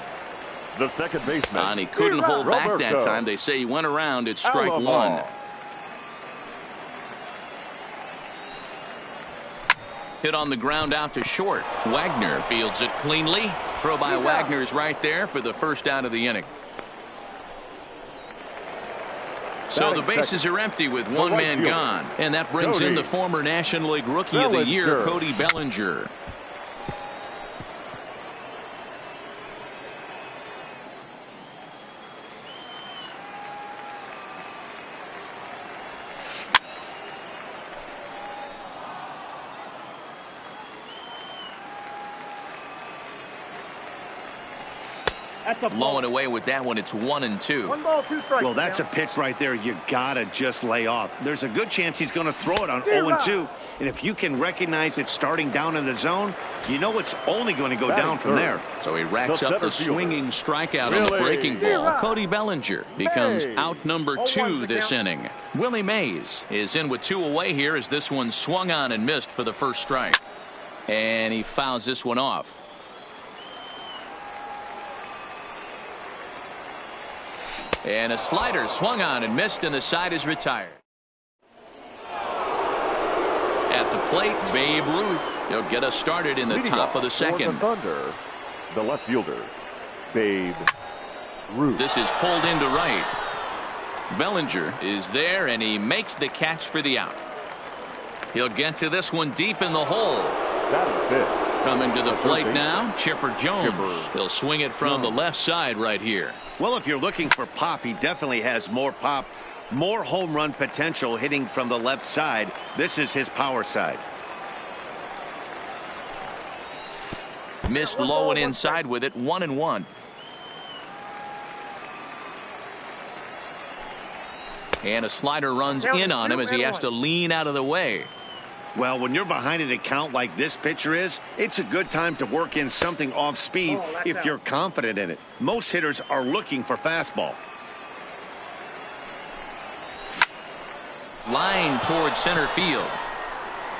The second baseman. And he couldn't hold back that time. They say he went around at strike 1. Hit on the ground out to short. Wagner fields it cleanly. Throw by Wagner's right there for the first out of the inning. So the bases are empty with one man gone. And that brings in the former National League Rookie of the Year, Cody Bellinger. Low and away with that one. It's 1-2. 1 ball, 2 strikes. Well, that's a pitch right there you gotta just lay off. There's a good chance he's going to throw it on 0-2. And if you can recognize it starting down in the zone, you know it's only going to go down from there. So he racks up the swinging strikeout on the breaking ball. Cody Bellinger becomes out number 2 this inning. Willie Mays is in with 2 away here as this one swung on and missed for the first strike. And he fouls this one off. And a slider swung on and missed, and the side is retired. At the plate, Babe Ruth. He'll get us started in the top of the second. The Thunder, the left fielder, Babe Ruth. This is pulled into right. Bellinger is there, and he makes the catch for the out. He'll get to this one deep in the hole. That is it. Coming to the plate now, Chipper Jones. He'll swing it from the left side right here. Well, if you're looking for pop, he definitely has more pop, more home run potential hitting from the left side. This is his power side. Missed low and inside with it. 1-1. And a slider runs in on him as he has to lean out of the way. Well, when you're behind an account like this pitcher is, it's a good time to work in something off speed if you're confident in it. Most hitters are looking for fastball. Line towards center field.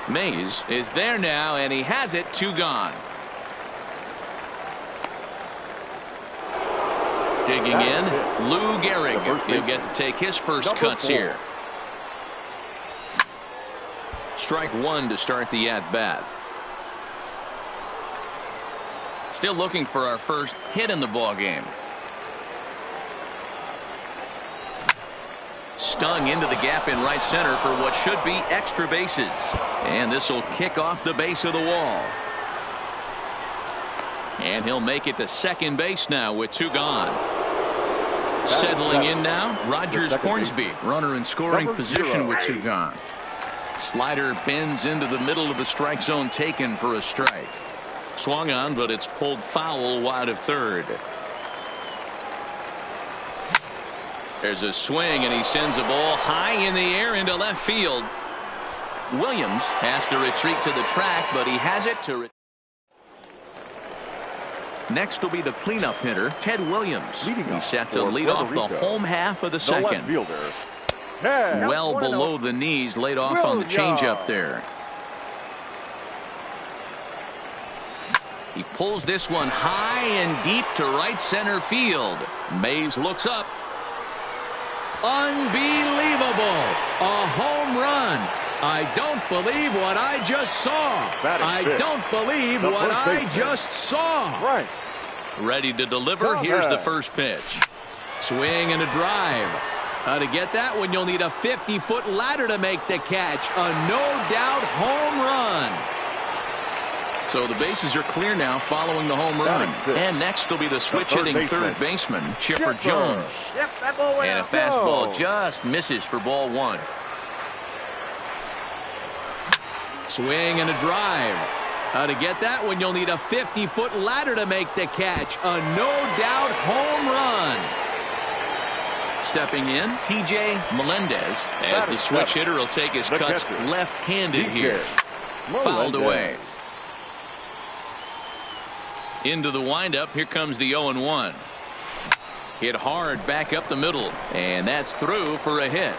Mays is there now, and he has it. 2 gone. Digging in, Lou Gehrig. He'll get to take his first cuts here. Strike 1 to start the at-bat. Still looking for our first hit in the ball game. Stung into the gap in right center for what should be extra bases. And this will kick off the base of the wall. And he'll make it to second base now with 2 gone. Settling in now, Rogers Hornsby, runner in scoring position with 2 gone. Slider bends into the middle of the strike zone, taken for a strike. Swung on, but it's pulled foul wide of third. There's a swing, and he sends a ball high in the air into left field. Williams has to retreat to the track, but he has it to. Next will be the cleanup hitter, Ted Williams. He's set to lead off the home half of the second. Well below the knees, laid off on the changeup there. He pulls this one high and deep to right center field. Mays looks up. Unbelievable! A home run. I don't believe what I just saw. I don't believe what I just saw. Right. Ready to deliver. Here's the first pitch. Swing and a drive. How to get that one? You'll need a 50-foot ladder to make the catch. A no-doubt home run. So the bases are clear now following the home run. And next will be the switch-hitting third baseman, Chipper Jones. Yep, that ball went and a out. fastball just misses for ball one. Swing and a drive. How to get that one? You'll need a 50-foot ladder to make the catch. A no-doubt home run. Stepping in, T.J. Melendez, as the switch hitter will take his cuts left-handed here. Fouled away. Into the windup. Here comes the 0-1. Hit hard back up the middle, and that's through for a hit.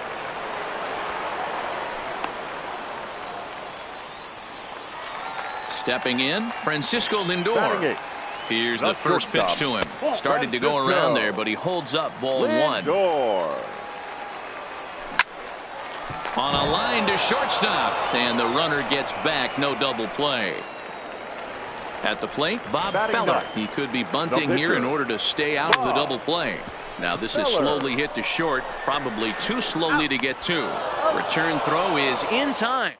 Stepping in, Francisco Lindor. Here's the first pitch to him. Started to go around there, but he holds up ball one. On a line to shortstop, and the runner gets back. No double play. At the plate, Bob Feller. He could be bunting here in order to stay out of the double play. Now this is slowly hit to short, probably too slowly to get to. Return throw is in time.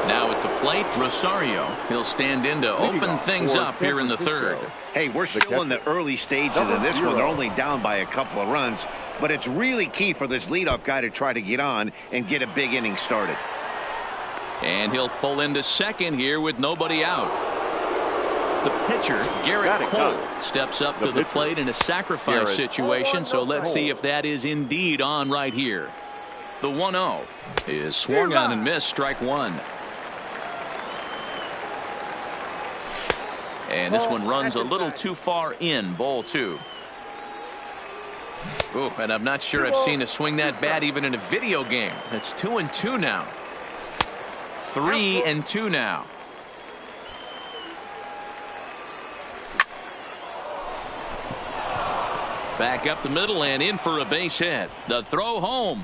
Now at the plate, Rosario. He'll stand in to open things up here in the third. Hey, we're still in the early stages of this one. They're only down by a couple of runs, but it's really key for this leadoff guy to try to get on and get a big inning started. And he'll pull into second here with nobody out. The pitcher, Garrett Cole, steps up to the plate in a sacrifice situation, so let's see if that is indeed on right here. The 1-0 is swung on and missed, strike one. And this one runs a little too far in, ball two. Ooh, and I'm not sure I've seen a swing that bad even in a video game. It's 2-2 now. 3-2 now. Back up the middle and in for a base hit. The throw home.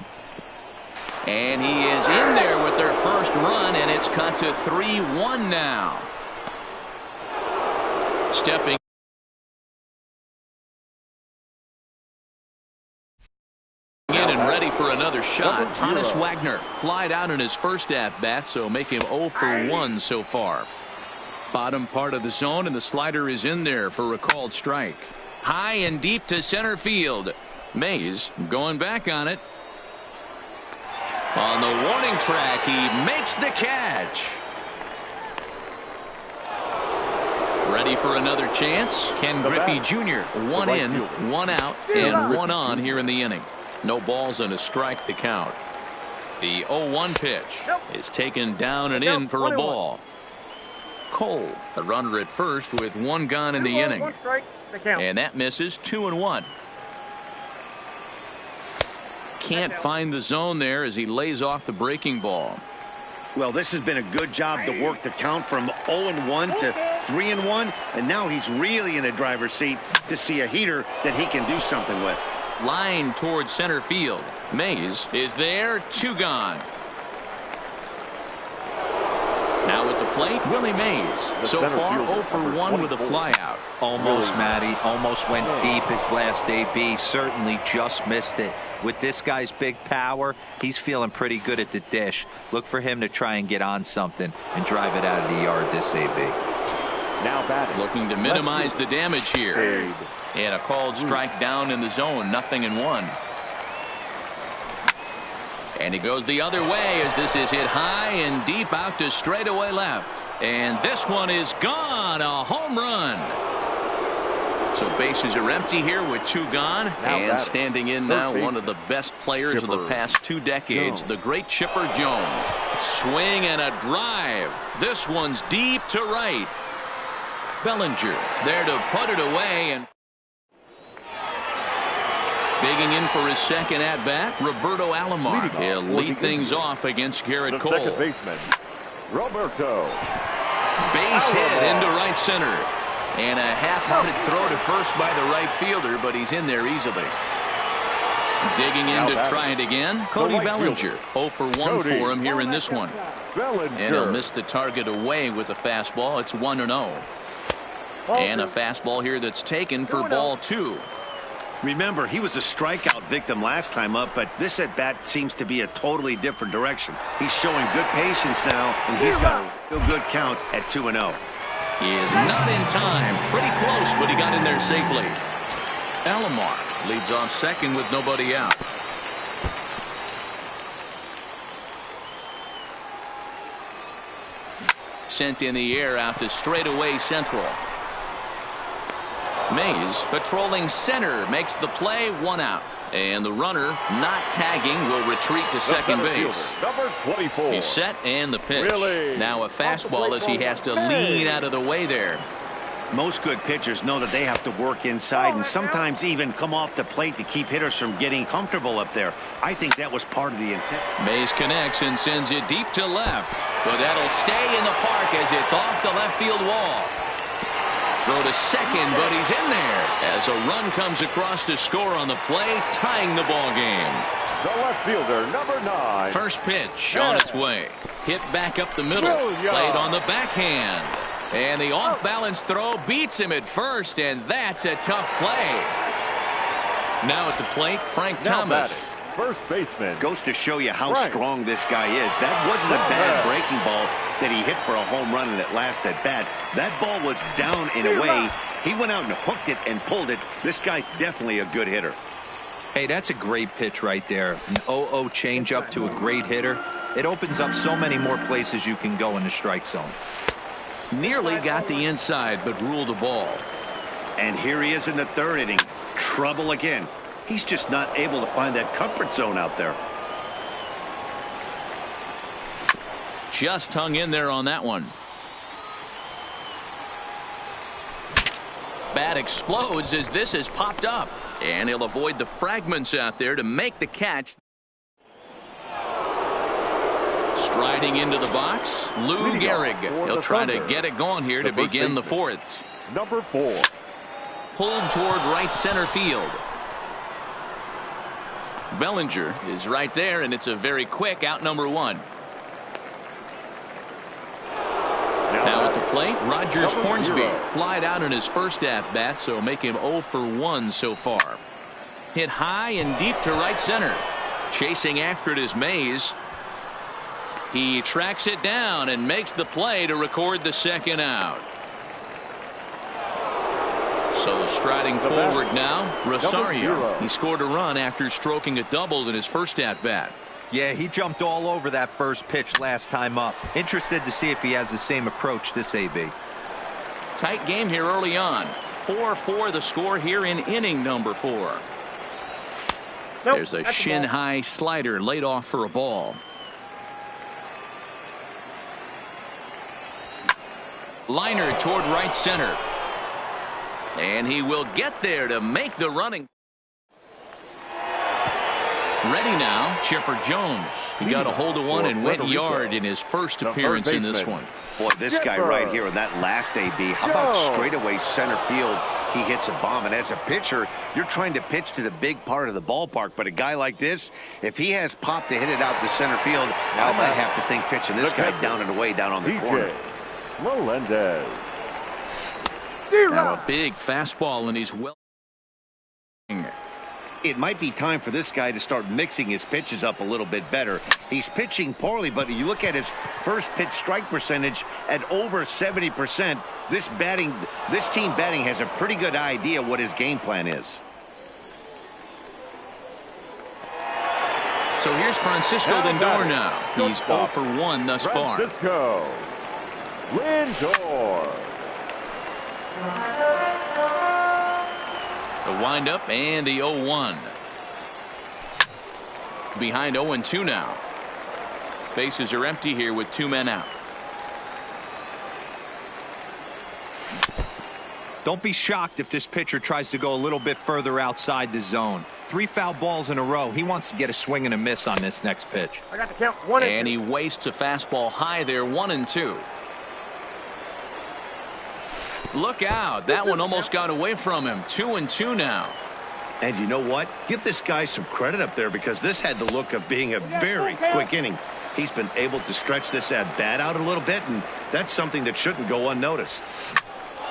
And he is in there with their first run, and it's cut to 3-1 now. Stepping in and ready for another shot. Thomas Wagner flied out in his first at-bat, so make him 0 for 1 so far. Bottom part of the zone, and the slider is in there for a called strike. High and deep to center field. Mays going back on it. On the warning track, he makes the catch. Ready for another chance. Ken Griffey Jr. 1 in, 1 out, and 1 on here in the inning. No balls and a strike to count. The 0-1 pitch is taken down and in for a ball. Cole, a runner at first with 1 gone in the inning. And that misses. 2-1. Can't find the zone there as he lays off the breaking ball. Well, this has been a good job to work the count from 0-1 to 3-1, and now he's really in the driver's seat to see a heater that he can do something with. Line towards center field. Mays is there. 2 gone. Now at the plate, Willie Mays. So far 0 for 1 with a flyout. Almost, Matty. Almost went deep his last AB. Certainly just missed it. With this guy's big power, he's feeling pretty good at the dish. Look for him to try and get on something and drive it out of the yard this AB. Now batting. Looking to minimize the damage here. And a called strike down in the zone. 0-1. And he goes the other way as this is hit high and deep out to straightaway left. And this one is gone. A home run. So bases are empty here with 2 gone. And standing in now, one of the best players of the past 2 decades, the great Chipper Jones. Swing and a drive. This one's deep to right. Bellinger's there to put it away. And digging in for his second at-bat, Roberto Alomar. He'll lead things off against Garrett Cole. Second baseman, Roberto. Base hit into right center. And a half-hearted throw to first by the right fielder, but he's in there easily. Digging in to try it again, Cody Bellinger. 0 for 1 for him here in this one. And he'll miss the target away with a fastball. It's 1-0. And a fastball here that's taken for ball 2. Remember, he was a strikeout victim last time up, but this at-bat seems to be a totally different direction. He's showing good patience now, and he's got a real good count at 2-0. He is not in time. Pretty close, but he got in there safely. Alomar leads off second with nobody out. Sent in the air out to straightaway central. Mays patrolling center makes the play, 1 out. And the runner not tagging will retreat to second base. Number 24. He's set and the pitch. Now a fastball as he has to lean out of the way there. Most good pitchers know that they have to work inside and sometimes even come off the plate to keep hitters from getting comfortable up there. I think that was part of the intent. Mays connects and sends it deep to left. But that'll stay in the park as it's off the left field wall. Throw to second, but he's in there as a run comes across to score on the play, tying the ball game. The left fielder, number 9. First pitch on its way. Hit back up the middle. Played on the backhand. And the off-balance throw beats him at first, and that's a tough play. Now at the plate, Frank Thomas. First baseman. Goes to show you how strong this guy is. That wasn't a bad breaking ball that he hit for a home run in that last at bat. That ball was down in a way. He went out and hooked it and pulled it. This guy's definitely a good hitter. Hey, that's a great pitch right there. An 0-0 changeup to a great hitter. It opens up so many more places you can go in the strike zone. Nearly got the inside, but ruled the ball. And here he is in the 3rd inning. Trouble again. He's just not able to find that comfort zone out there. Just hung in there on that one. Bat explodes as this has popped up. And he'll avoid the fragments out there to make the catch. Striding into the box, Lou Gehrig. He'll try to get it going here to begin the 4th. Number 4. Pulled toward right center field. Bellinger is right there, and it's a very quick out number 1. Now at the plate, Rogers Hornsby flied out in his first at-bat, so make him 0 for 1 so far. Hit high and deep to right center. Chasing after it is Mays. He tracks it down and makes the play to record the second out. So striding forward now, Rosario. He scored a run after stroking a double in his first at-bat. Yeah, he jumped all over that first pitch last time up. Interested to see if he has the same approach this AB. Tight game here early on. 4-4 the score here in inning number 4. There's a shin-high slider laid off for a ball. Liner toward right center. And he will get there to make the running. Ready now, Chipper Jones. He got a hold of one and went yard in his first appearance in this one. Boy, this guy right here in that last AB, how about straightaway center field? He hits a bomb, and as a pitcher, you're trying to pitch to the big part of the ballpark, but a guy like this, if he has pop to hit it out to center field, I might have to think pitching this guy down and away down on the corner. Melendez. Now a big fastball, and he's well. It might be time for this guy to start mixing his pitches up a little bit better. He's pitching poorly, but you look at his first pitch strike percentage at over 70%. This team batting has a pretty good idea what his game plan is. So here's Francisco Lindor now. He's 0 for 1 thus far. Francisco Lindor. The windup and the 0-1. Behind 0-2 now. Bases are empty here with 2 men out. Don't be shocked if this pitcher tries to go a little bit further outside the zone. 3 foul balls in a row. He wants to get a swing and a miss on this next pitch. I got the count. 1 and 2. And he wastes a fastball high there. 1-2. Look out. That one almost got away from him. 2-2 now. And you know what? Give this guy some credit up there, because this had the look of being a very quick inning. He's been able to stretch this at-bat out a little bit, and that's something that shouldn't go unnoticed.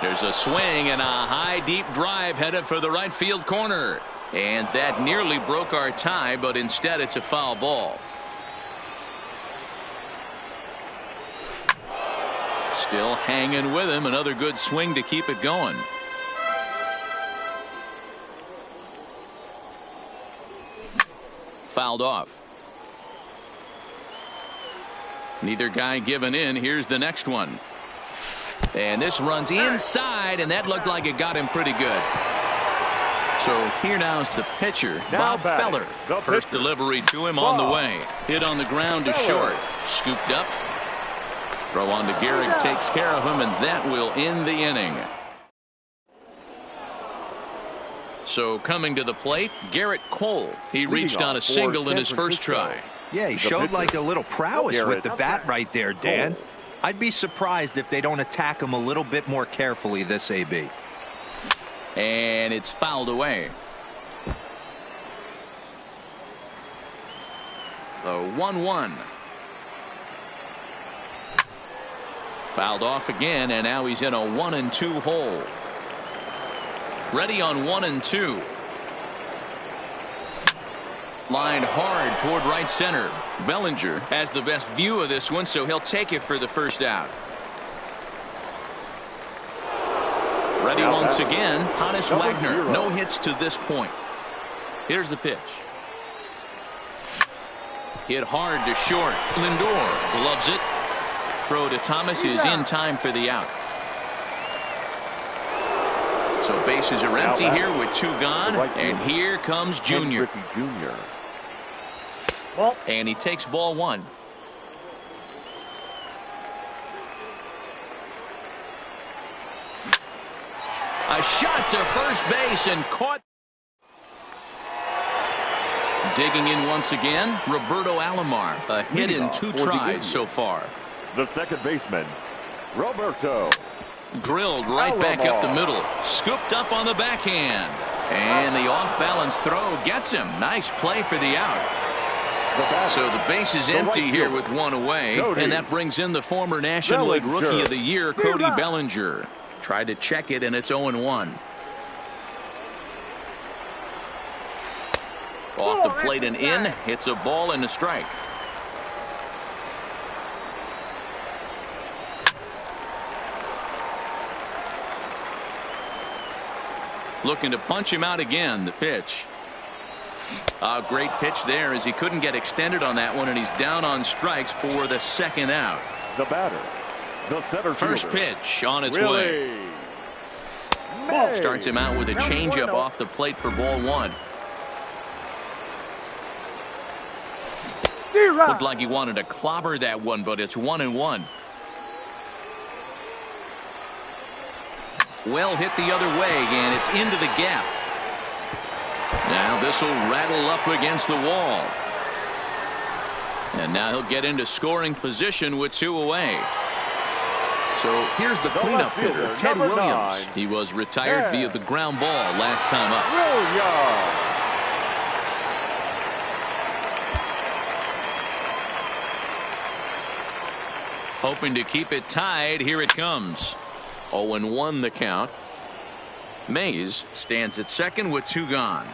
There's a swing and a high deep drive headed for the right field corner. And that nearly broke our tie, but instead it's a foul ball. Still hanging with him. Another good swing to keep it going. Fouled off. Neither guy giving in. Here's the next one. And this runs inside, and that looked like it got him pretty good. So here now is the pitcher, Bob Feller. First delivery to him on the way. Hit on the ground to short. Scooped up. Throw on to Gehrig takes care of him, and that will end the inning. So coming to the plate, Garrett Cole. He reached on a single in his first try. Yeah, he showed like a little prowess with the bat right there, Dan. I'd be surprised if they don't attack him a little bit more carefully this AB. And it's fouled away. The 1-1. Fouled off again, and now he's in a 1-2 hole. Ready on 1-2. Lined hard toward right center. Bellinger has the best view of this one, so he'll take it for the first out. Ready once again. Honus Wagner. No hits to this point. Here's the pitch. Hit hard to short. Lindor gloves it. Throw to Thomas is in time for the out. So bases are empty here with 2 gone. And here comes Junior. And he takes ball 1. A shot to first base and caught. Digging in once again, Roberto Alomar. A hit in 2 tries so far. The second baseman, Roberto. Drilled right back up the middle. Scooped up on the backhand. And the off-balance throw gets him. Nice play for the out. So the base is empty here with 1 away. And that brings in the former National League Rookie of the Year, Cody Bellinger. Tried to check it, and it's 0-1. Off the plate and in. Hits a ball and a strike. Looking to punch him out again. The pitch. A great pitch there as he couldn't get extended on that one, and he's down on strikes for the second out. The batter, the center First fielder. pitch on its way. Starts him out with a changeup off the plate for ball 1. Looked like he wanted to clobber that one, but it's 1-1. Well hit the other way, and it's into the gap. Now this will rattle up against the wall. And now he'll get into scoring position with 2 away. So here's the cleanup hitter, Ted Williams. He was retired via the ground ball last time up. Hoping to keep it tied. Here it comes. 0-1 the count. Mays stands at second with 2 gone.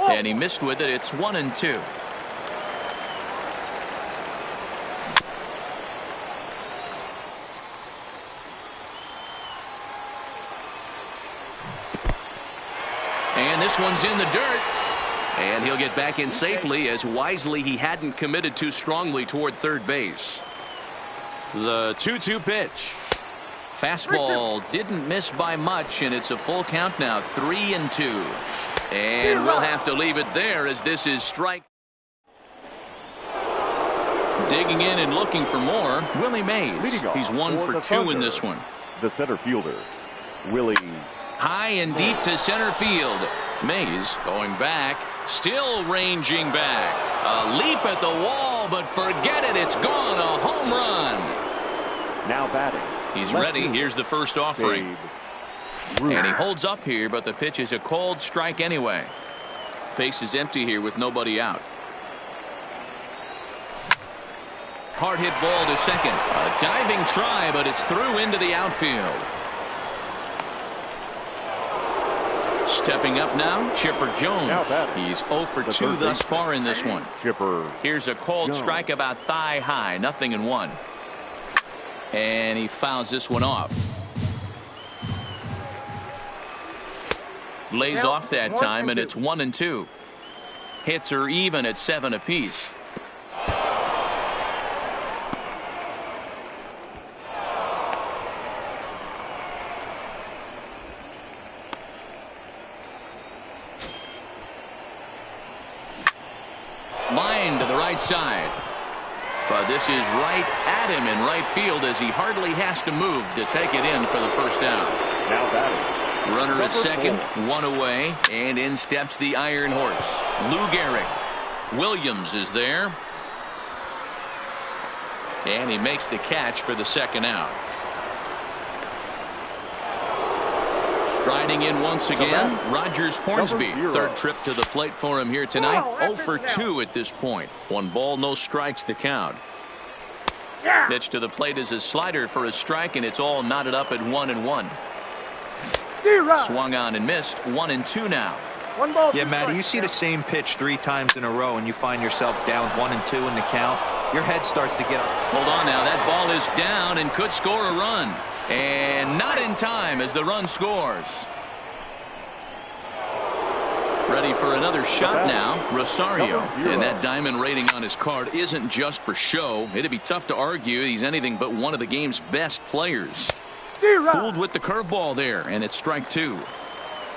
And he missed with it. It's 1-2. And this one's in the dirt. And he'll get back in safely, as wisely he hadn't committed too strongly toward third base. The 2-2 pitch. Fastball didn't miss by much, and it's a full count now, 3-2. And we'll have to leave it there, as this is strike. Digging in and looking for more, Willie Mays. He's 1 for 2 in this one. The center fielder, Willie. High and deep to center field. Mays going back, still ranging back. A leap at the wall, but forget it, it's gone. A home run. Now batting. He's ready. Here's the first offering. And he holds up here, but the pitch is a cold strike anyway. Base is empty here with nobody out. Hard hit ball to second. A diving try, but it's through into the outfield. Stepping up now, Chipper Jones. He's 0 for 2 thus far in this one. Here's a cold strike about thigh high, 0-1. And he fouls this one off. Lays off that time, and it's 1-2. Hits are even at 7 apiece. Line to the right side. But this is right at him in right field, as he hardly has to move to take it in for the first down. Now batting. Runner at second, 1 away, and in steps the Iron Horse, Lou Gehrig. Williams is there. And he makes the catch for the second out. Striding in once again, Rogers Hornsby. Third trip to the plate for him here tonight. 0 for 2 at this point. 1 ball, no strikes to count. Pitch to the plate is a slider for a strike, and it's all knotted up at 1-1. Swung on and missed. 1-2 now. Yeah, Matty, you see the same pitch 3 times in a row, and you find yourself down 1-2 in the count. Your head starts to get up. Hold on now. That ball is down and could score a run. And not in time as the run scores. Ready for another shot now, Rosario. And that diamond rating on his card isn't just for show. It'd be tough to argue he's anything but one of the game's best players. Fooled with the curveball there, and it's strike 2.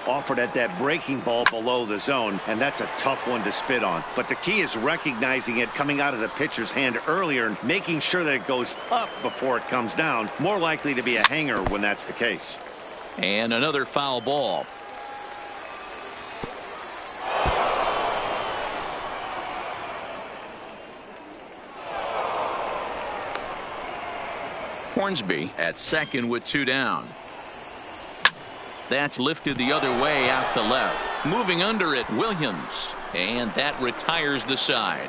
Offered at that breaking ball below the zone, and that's a tough one to spit on. But the key is recognizing it coming out of the pitcher's hand earlier and making sure that it goes up before it comes down. More likely to be a hanger when that's the case. And another foul ball. Hornsby at second with 2 down. That's lifted the other way out to left. Moving under it, Williams. And that retires the side.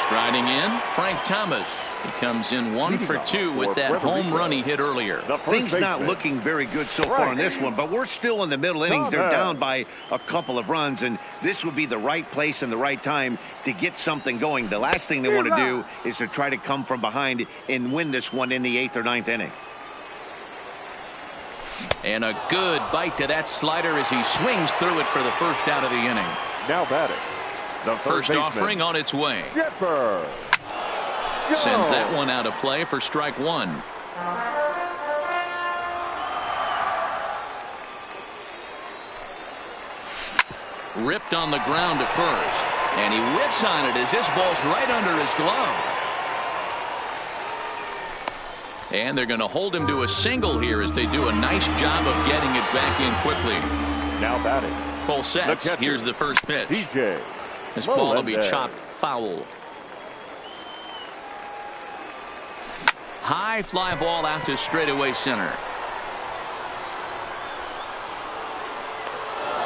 Striding in, Frank Thomas. He comes in 1 for 2 with that home run he hit earlier. Things not looking very good so far in this one, but we're still in the middle innings. They're down by a couple of runs, and this would be the right place and the right time to get something going. The last thing they want to do is to try to come from behind and win this one in the 8th or 9th inning. And a good bite to that slider as he swings through it for the first out of the inning. Now batting. The first offering on its way. Chipper sends that one out of play for strike 1. Ripped on the ground to first, and he whips on it as this ball's right under his glove. And they're going to hold him to a single here as they do a nice job of getting it back in quickly. Now batting. Full sets. Here's the first pitch. DJ. This ball will be chopped foul. High fly ball out to straightaway center.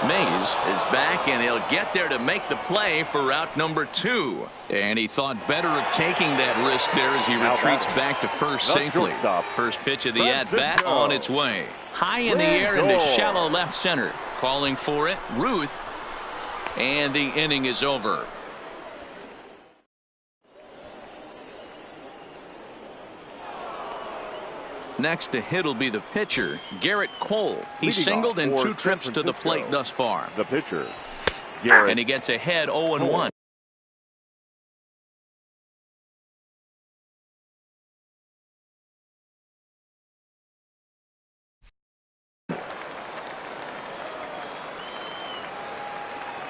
Mays is back, and he'll get there to make the play for route number 2. And he thought better of taking that risk there as he retreats back to first safely. First pitch of the at-bat on its way. High in the air into shallow left center. Calling for it, Ruth. And the inning is over. Next to hit will be the pitcher, Garrett Cole. He's Leading singled in off 2 for trips San to the Francisco, plate thus far. The pitcher, Garrett And he gets ahead 0-1. Cole.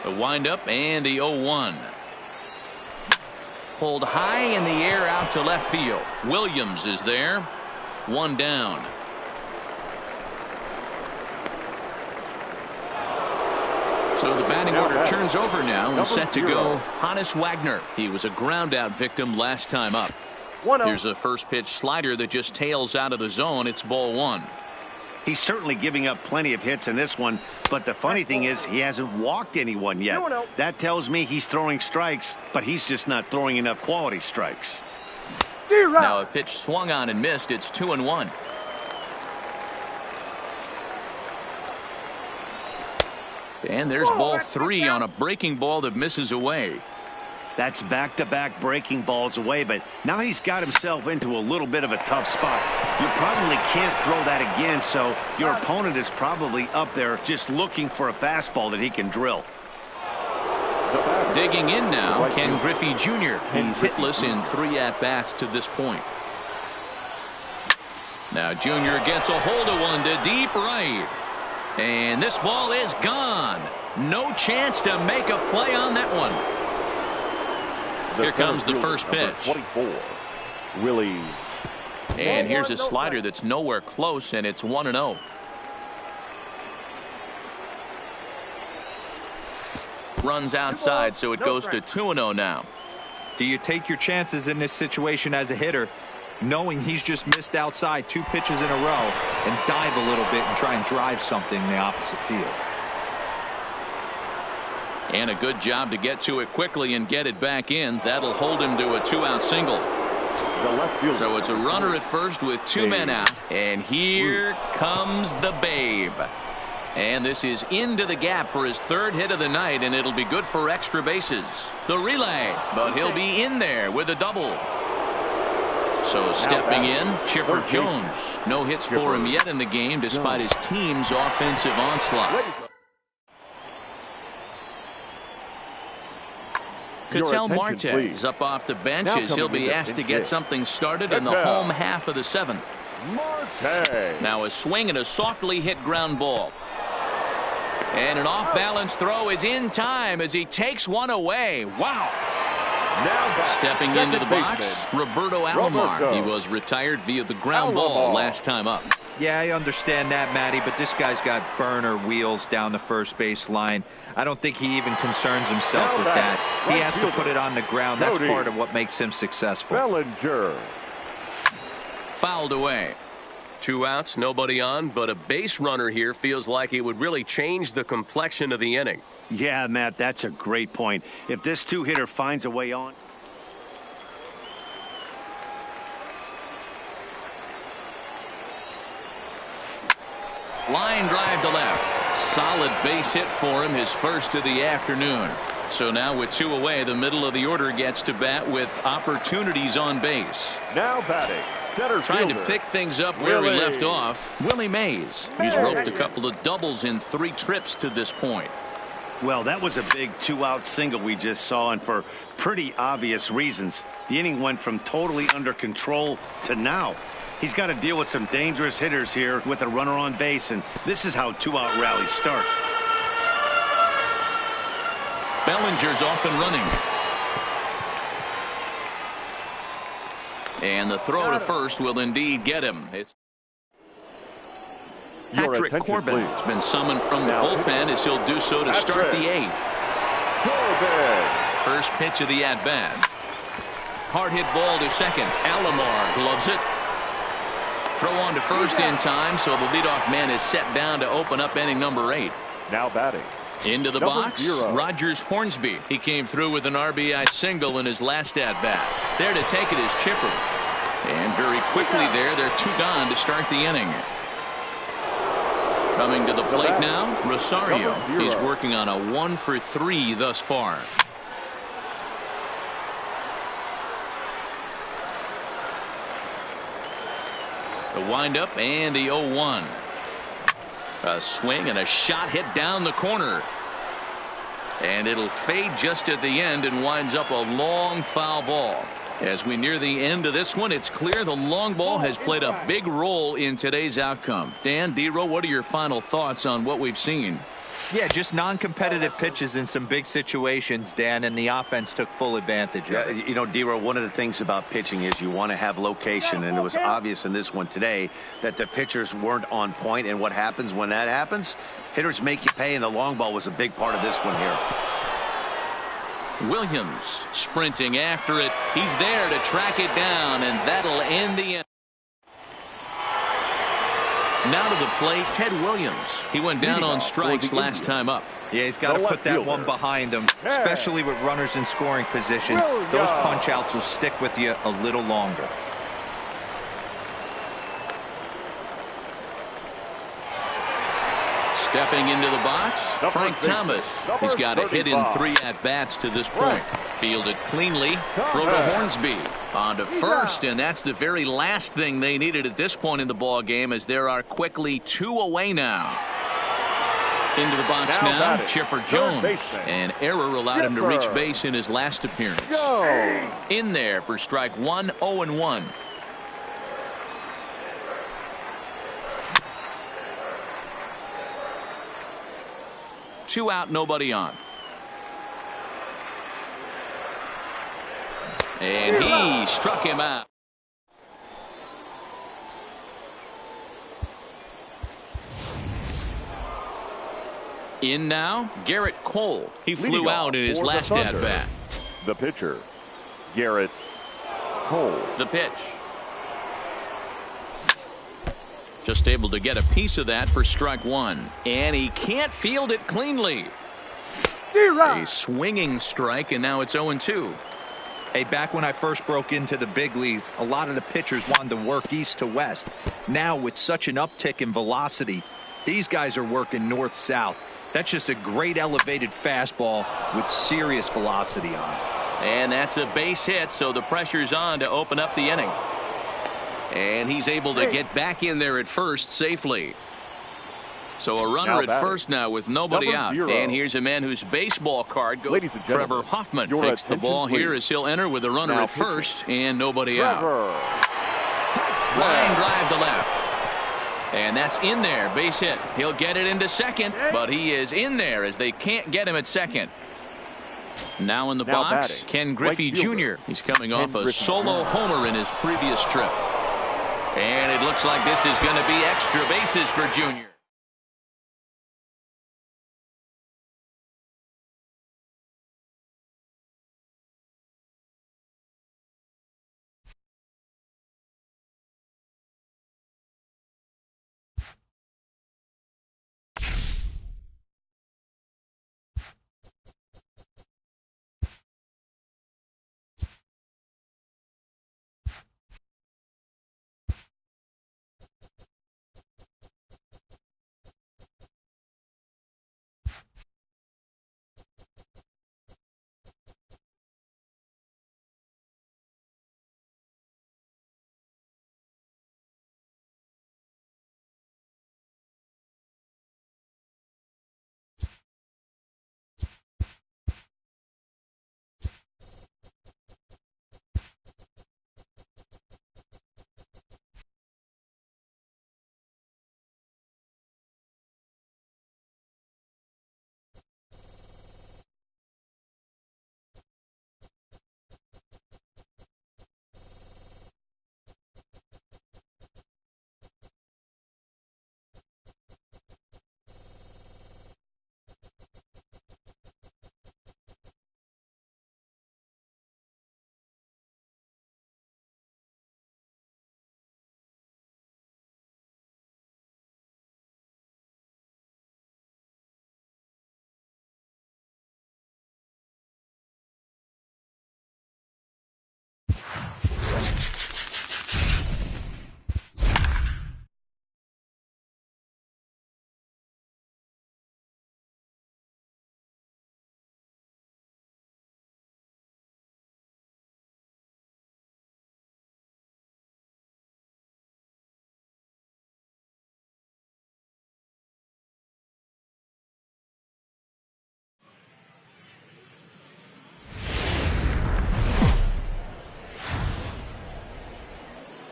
The windup and the 0-1. Pulled high in the air out to left field. Williams is there. 1 down. So the batting order turns over now and set to go Hannes Wagner. He was a ground out victim last time up. Here's a first pitch slider that just tails out of the zone. It's ball 1. He's certainly giving up plenty of hits in this one, but the funny thing is he hasn't walked anyone yet. That tells me he's throwing strikes, but he's just not throwing enough quality strikes. Now a pitch swung on and missed. It's 2-1. And there's ball 3 on a breaking ball that misses away. That's back-to-back breaking balls away, but now he's got himself into a little bit of a tough spot. You probably can't throw that again, so your opponent is probably up there just looking for a fastball that he can drill. Digging in now, Ken Griffey Jr. He's hitless in 3 at-bats to this point. Now Jr. gets a hold of one to deep right. And this ball is gone. No chance to make a play on that one. Here comes the first pitch. 24, Willie. And here's a slider that's nowhere close, and it's 1-0. Runs outside, so it goes to 2-0 now. Do you take your chances in this situation as a hitter, knowing he's just missed outside 2 pitches in a row, and dive a little bit and try and drive something in the opposite field? And a good job to get to it quickly and get it back in. That'll hold him to a 2-out single. So it's a runner at first with 2 men out. And here comes the Babe. And this is into the gap for his 3rd hit of the night, and it'll be good for extra bases. The relay, but he'll be in there with a double. So stepping in, Chipper Jones. No hits for him yet in the game despite his team's offensive onslaught. Ketel Marte up off the bench as he'll be asked to get something started in the home half of the 7th. Now a swing and a softly hit ground ball. And an off-balance throw is in time as he takes one away. Wow. Stepping into the box, Roberto Alomar. He was retired via the ground ball last time up. Yeah, I understand that, Matty, but this guy's got burner wheels down the first base line. I don't think he even concerns himself with that. He has to put it on the ground. That's part of what makes him successful. Bellinger. Fouled away. 2 outs, nobody on, but a base runner here feels like it would really change the complexion of the inning. Yeah, Matt, that's a great point. If this 2-hitter finds a way on. Line drive to left. Solid base hit for him, his first of the afternoon. So now with 2 away, the middle of the order gets to bat with opportunities on base. Now batting, center Trying fielder, to pick things up where he left off, Willie Mays. He's roped a couple of doubles in 3 trips to this point. Well, that was a big 2-out single we just saw, and for pretty obvious reasons. The inning went from totally under control to now. He's got to deal with some dangerous hitters here with a runner on base, and this is how 2-out rallies start. Bellinger's off and running. And the throw to first will indeed get him. It's Patrick Corbin has been summoned from the bullpen as he'll do so to start the 8th. First pitch of the at-bat. Hard hit ball to second. Alomar gloves it. Throw on to first in time, so the leadoff man is set down to open up inning number 8. Now batting. Into the box, Rogers Hornsby. He came through with an RBI single in his last at-bat. There to take it is Chipper. And very quickly there, they're 2 gone to start the inning. Coming to the plate now, Rosario. He's working on a 1-for-3 thus far. The windup and the 0-1. A swing and a shot hit down the corner. And it'll fade just at the end and winds up a long foul ball. As we near the end of this one, it's clear the long ball has played a big role in today's outcome. Dan, D-Row, what are your final thoughts on what we've seen? Yeah, just non-competitive pitches in some big situations, Dan, and the offense took full advantage of it. You know, D-Row, one of the things about pitching is you want to have location, and it was obvious in this one today that the pitchers weren't on point, and what happens when that happens? Hitters make you pay, and the long ball was a big part of this one here. Williams sprinting after it. He's there to track it down, and that'll end the end. Now to the plate, Ted Williams. He went down on strikes last time up. Yeah, he's got to put that one behind him, especially with runners in scoring position. Those punch-outs will stick with you a little longer. Stepping into the box, Frank Thomas. He's got a hit in 3 at-bats to this point. Fielded cleanly. Throw to Hornsby. On to first, and that's the very last thing they needed at this point in the ball game, as there are quickly 2 away now. Into the box now, Chipper Jones. An error allowed him to reach base in his last appearance. In there for strike 1, 0-1. Two out, nobody on. And he struck him out. In now, Garrett Cole. He flew out in his last at-bat. The pitcher, Garrett Cole. The pitch. Just able to get a piece of that for strike 1. And he can't field it cleanly. A swinging strike, and now it's 0-2. Hey, back when I first broke into the big leagues, a lot of the pitchers wanted to work east to west. Now, with such an uptick in velocity, these guys are working north-south. That's just a great elevated fastball with serious velocity on it. And that's a base hit, so the pressure's on to open up the inning. And he's able to get back in there at first safely. So a runner at first now with nobody out. And here's a man whose baseball card goes. Trevor Hoffman takes the ball here as he'll enter with a runner at first and nobody out. Line drive to left. And that's in there. Base hit. He'll get it into second, but he is in there as they can't get him at second. Now in the box, Ken Griffey Jr. He's coming off a solo homer in his previous trip. And it looks like this is going to be extra bases for Jr.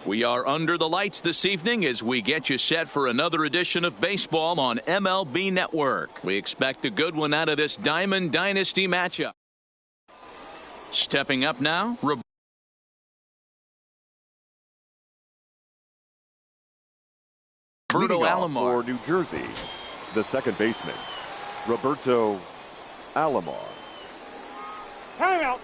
We are under the lights this evening as we get you set for another edition of baseball on MLB Network. We expect a good one out of this Diamond Dynasty matchup. Stepping up now, Roberto Alomar for New Jersey, the second baseman, Roberto Alomar. Time out.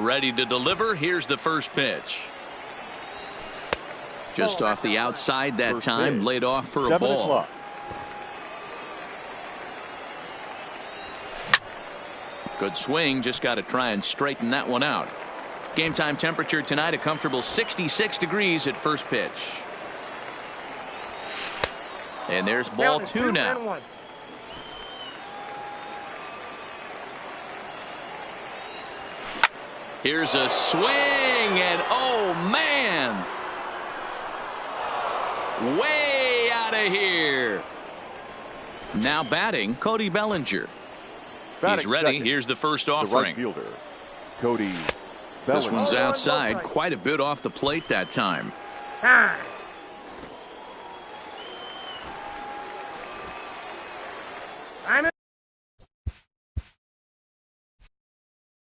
ready to deliver. Here's the first pitch. Just off the outside that time, laid off for a ball. Good swing, just got to try and straighten that one out. Game time temperature tonight, a comfortable 66 degrees at first pitch. And there's ball two now. Here's a swing, and oh man, way out of here. Now batting, Cody Bellinger. He's ready. Second, here's the first offering. The right fielder, Cody Bellinger. This one's outside, quite a bit off the plate that time. I'm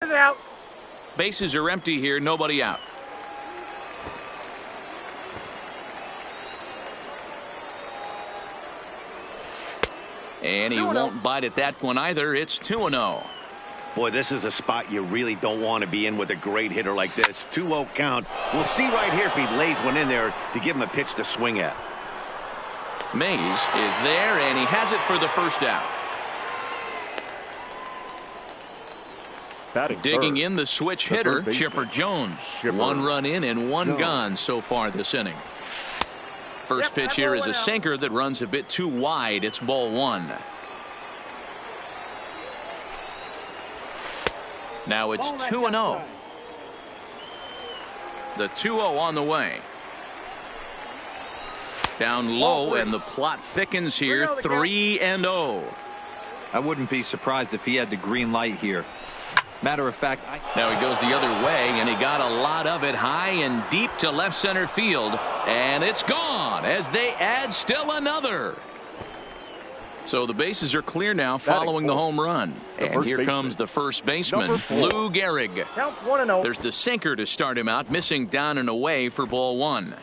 out. Bases are empty here, nobody out. And he won't bite at that one either. It's 2-0. Boy, this is a spot you really don't want to be in with a great hitter like this. 2-0 count. We'll see right here if he lays one in there to give him a pitch to swing at. Mays is there, and he has it for the first out. Digging in the switch hitter, Chipper Jones. One run in and one gone so far this inning. First pitch here is a sinker that runs a bit too wide. It's ball one. Now it's 2-0. The 2-0 on the way. Down low, and the plot thickens here. 3-0. I wouldn't be surprised if he had the green light here. Matter of fact, now he goes the other way, and he got a lot of it high and deep to left center field, and it's gone as they add still another. So the bases are clear now following the home run. And here comes the first baseman, Lou Gehrig. Count 1-0. There's the sinker to start him out, missing down and away for ball one.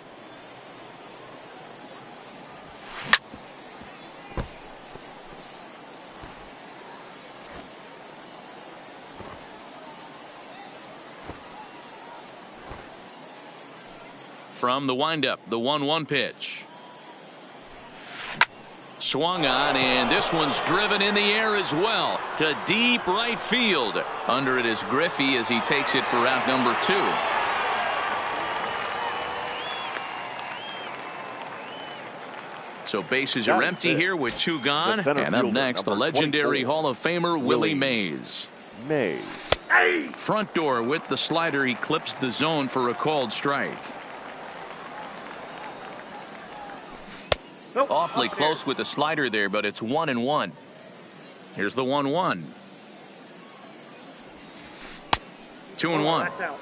From the windup, the 1-1 pitch. Swung on, and this one's driven in the air as well to deep right field. Under it is Griffey as he takes it for out number 2. So bases are empty here with 2 gone. And up next, the legendary Hall of Famer Willie Mays. Front door with the slider. He clips the zone for a called strike. Awfully close with the slider there, but it's 1-1. Here's the 1-1. 2-1.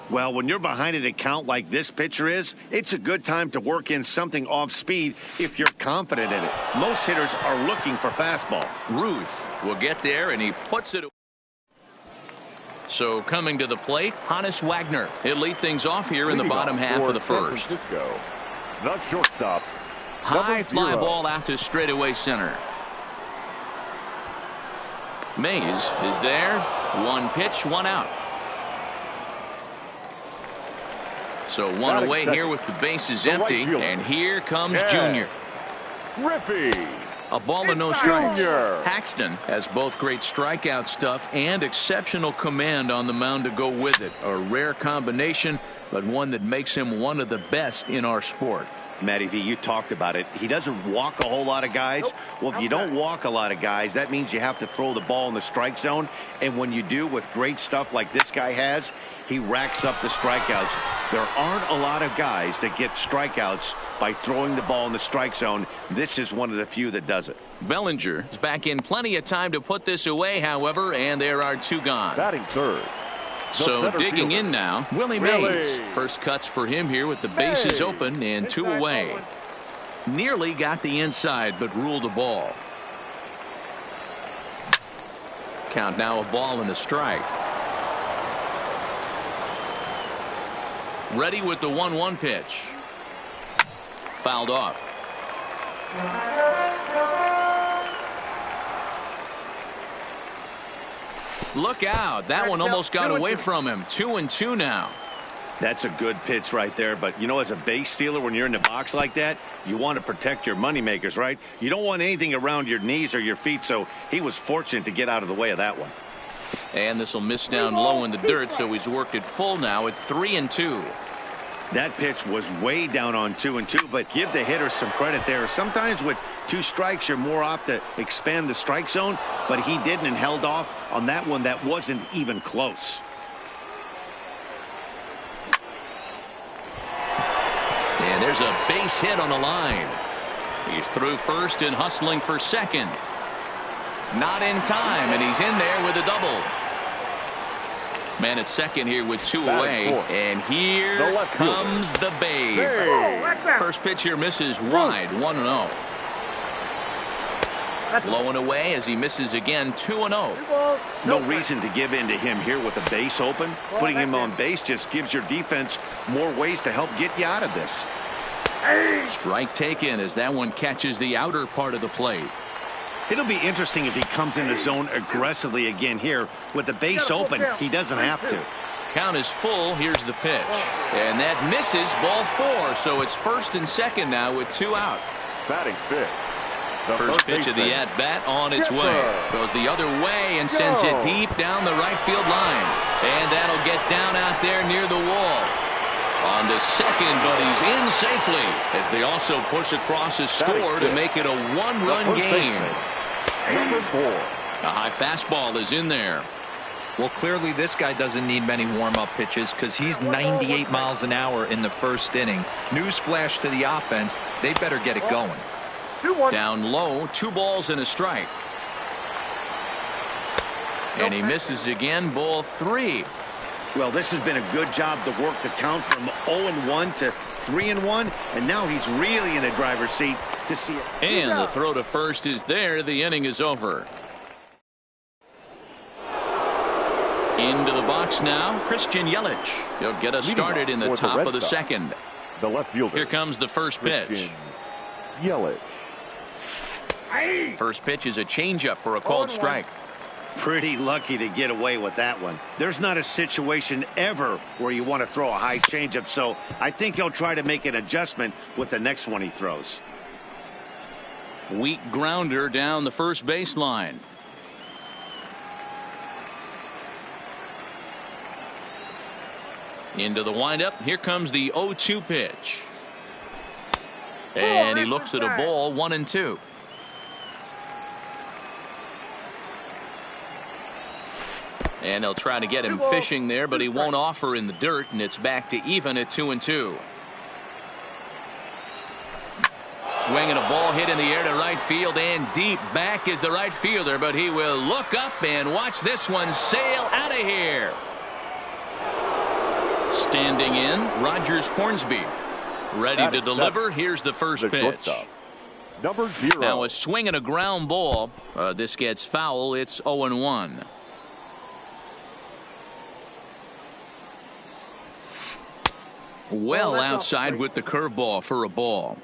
Well, when you're behind at a count like this pitcher is, it's a good time to work in something off speed if you're confident in it. Most hitters are looking for fastball. Ruth will get there, and he puts it. So coming to the plate, Hannes Wagner. He'll lead things off here in the bottom half of the first. The shortstop. High fly ball out to straightaway center. Mays is there. 1 pitch, 1 out. So 1 away here with the bases empty. And here comes Junior. A ball and no strikes. Paxton has both great strikeout stuff and exceptional command on the mound to go with it. A rare combination, but one that makes him one of the best in our sport. Matty V, you talked about it. He doesn't walk a whole lot of guys. Nope. Well, if you don't walk a lot of guys, that means you have to throw the ball in the strike zone. And when you do with great stuff like this guy has, he racks up the strikeouts. There aren't a lot of guys that get strikeouts by throwing the ball in the strike zone. This is one of the few that does it. Bellinger is back in plenty of time to put this away, however, and there are 2 gone. Batting third. So digging in now, Willie Mays. First cuts for him here with the bases open and 2 away. Nearly got the inside, but ruled a ball. Count now, a ball and a strike. Ready with the 1-1 pitch. Fouled off. Look out. That one almost got away from him. 2-2 now. That's a good pitch right there. But, you know, as a base stealer, when you're in the box like that, you want to protect your moneymakers, right? You don't want anything around your knees or your feet. So he was fortunate to get out of the way of that one. And this will miss down low in the dirt. So he's worked it full now at 3-2. That pitch was way down on 2-2, but give the hitter some credit there. Sometimes with 2 strikes, you're more apt to expand the strike zone, but he didn't and held off on that one that wasn't even close. And there's a base hit on the line. He's through first and hustling for second. Not in time, and he's in there with a double. Man at second here with 2 away, and here comes the Babe. First pitch here misses wide, 1-0. Low and away as he misses again, 2-0. No reason to give in to him here with the base open. Putting him on base just gives your defense more ways to help get you out of this. Strike taken as that one catches the outer part of the plate. It'll be interesting if he comes in the zone aggressively again here. With the base open, he doesn't have to. Count is full. Here's the pitch. And that misses, ball 4. So it's first and second now with 2 out. Batting fifth. First pitch of the at-bat on its way. Goes the other way and sends it deep down the right field line. And that'll get down out there near the wall. On to second, but he's in safely as they also push across his score to make it a 1-run game. Number 4. A high fastball is in there. Well, clearly this guy doesn't need many warm-up pitches because he's 98 miles an hour in the first inning. Newsflash to the offense, they better get it going. Down low, 2 balls and a strike. And he misses again, ball 3. Well, this has been a good job to work the count from 0-1 to 3-1, and now he's really in the driver's seat to see it. And the throw to first is there. The inning is over. Into the box now, Christian Yelich. He'll get us started in the top of the second. The left fielder. Here comes the first pitch. Yelich. First pitch is a changeup for a called strike. Pretty lucky to get away with that one. There's not a situation ever where you want to throw a high changeup, so I think he'll try to make an adjustment with the next one he throws. Weak grounder down the first baseline. Into the windup. Here comes the 0-2 pitch. And he looks at a ball, 1-2. And they'll try to get him fishing there, but he won't offer in the dirt, and it's back to even at 2-2. Swinging a ball hit in the air to right field, and deep back is the right fielder, but he will look up and watch this one sail out of here. Standing in, Rogers Hornsby. Ready to deliver. Here's the first pitch. Number 0. Now a swing and a ground ball. This gets foul. It's 0-1. Well outside with the curveball for a ball.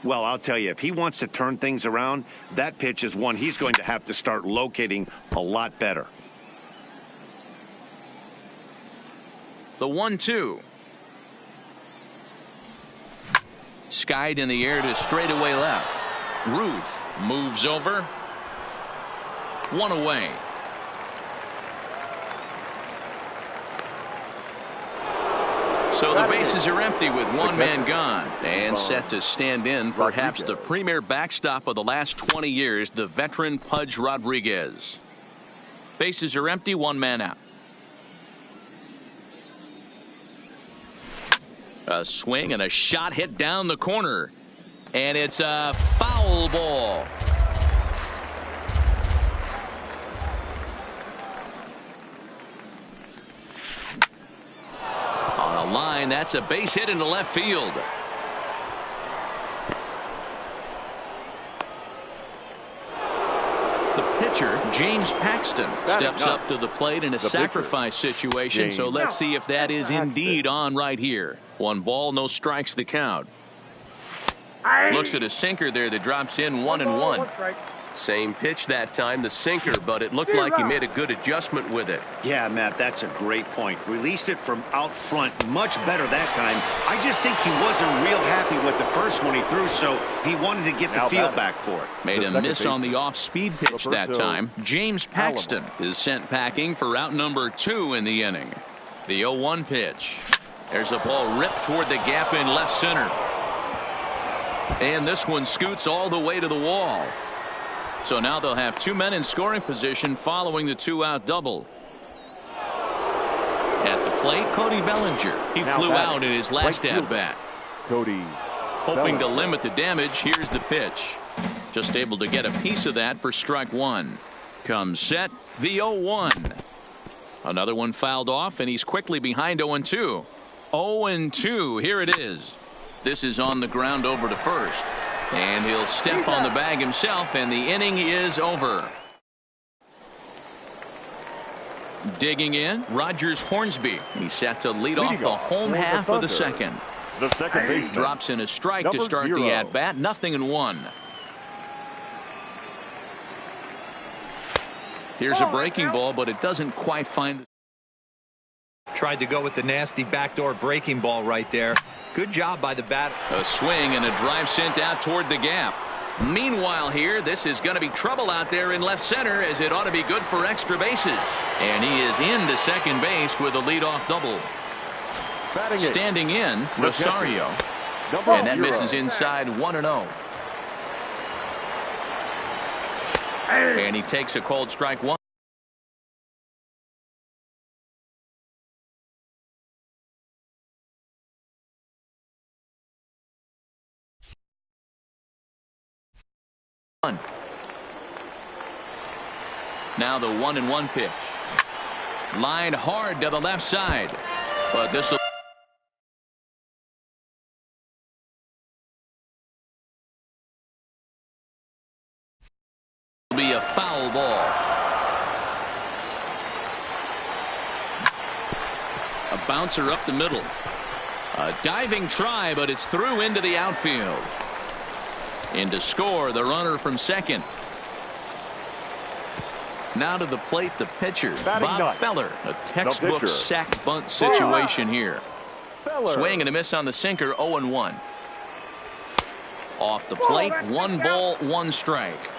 Well, I'll tell you, if he wants to turn things around, that pitch is one he's going to have to start locating a lot better. The 1-2. Skied in the air to straightaway left. Ruth moves over. 1 away. So the bases are empty with one man gone and set to stand in perhaps the premier backstop of the last 20 years, the veteran Pudge Rodriguez. Bases are empty, one man out. A swing and a shot hit down the corner. And it's a foul ball. On a line, that's a base hit into left field. The pitcher, James Paxton, steps up to the plate in a sacrifice situation. So let's see if that is indeed on right here. 1 ball, no strikes, the count. Looks at a sinker there that drops in 1-1. Same pitch that time, the sinker, but it looked like he made a good adjustment with it. Yeah, Matt, that's a great point. Released it from out front much better that time. I just think he wasn't real happy with the first one he threw, so he wanted to get the field back for it. Made a miss on the off-speed pitch that time. James Paxton is sent packing for out number 2 in the inning. The 0-1 pitch. There's a ball ripped toward the gap in left center. And this one scoots all the way to the wall. So now they'll have 2 men in scoring position following the 2-out double. At the plate, Cody Bellinger. He flew out in his last at-bat. Cody. Hoping to limit the damage, here's the pitch. Just able to get a piece of that for strike 1. Comes set, the 0-1. Another one fouled off, and he's quickly behind 0-2. 0-2, here it is. This is on the ground over to first. And he'll step on the bag himself, and the inning is over. Digging in, Rogers Hornsby. He's set to lead off the home half of the second. The second baseman drops in a strike to start the at-bat. 0-1. Here's a breaking ball, but it doesn't quite find the... Tried to go with the nasty backdoor breaking ball right there. Good job by the batter. A swing and a drive sent out toward the gap. Meanwhile here, this is going to be trouble out there in left center, as it ought to be good for extra bases. And he is into second base with a leadoff double. Standing in, Rosario. And that misses inside 1-0. And he takes a called strike 1. Now the 1-1 pitch. Lined hard to the left side. But this will be a foul ball. A bouncer up the middle. A diving try, but it's through into the outfield. In to score, the runner from second. Now to the plate, the pitcher, Bob Feller. A textbook sack bunt situation here. Swing and a miss on the sinker, 0-1. Off the plate, 1 ball, 1 strike.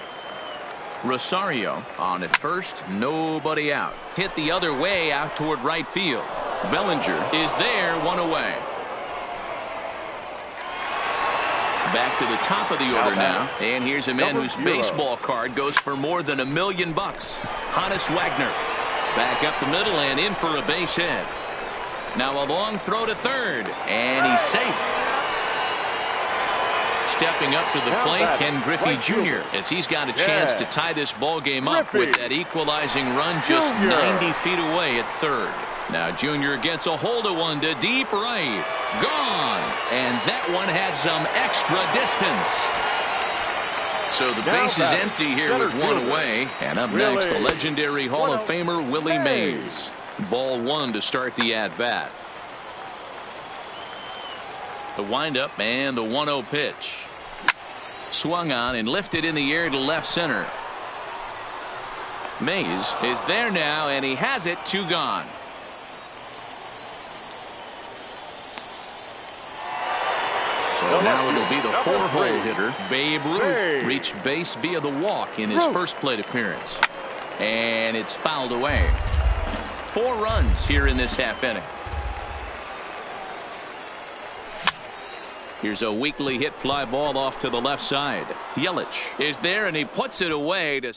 Rosario on at first, nobody out. Hit the other way out toward right field. Bellinger is there, 1 away. Back to the top of the order now, and here's a man whose baseball card goes for more than $1 million. Honus Wagner back up the middle and in for a base hit. Now a long throw to third, and he's safe. Stepping up to the plate, Ken Griffey Jr., as he's got a chance to tie this ball game up with that equalizing run just 90 feet away at third. Now Junior gets a hold of one to deep right. Gone. And that one had some extra distance. So the base is empty here with 1 away. And up next, the legendary Hall of Famer Willie Mays. Ball 1 to start the at-bat. The windup and the 1-0 pitch. Swung on and lifted in the air to left center. Mays is there now, and he has it, 2 gone. So now it'll be the 4-hole hitter, Babe Ruth. Reached base via the walk in his first plate appearance. And it's fouled away. 4 runs here in this half inning. Here's a weakly hit fly ball off to the left side. Yelich is there, and he puts it away to...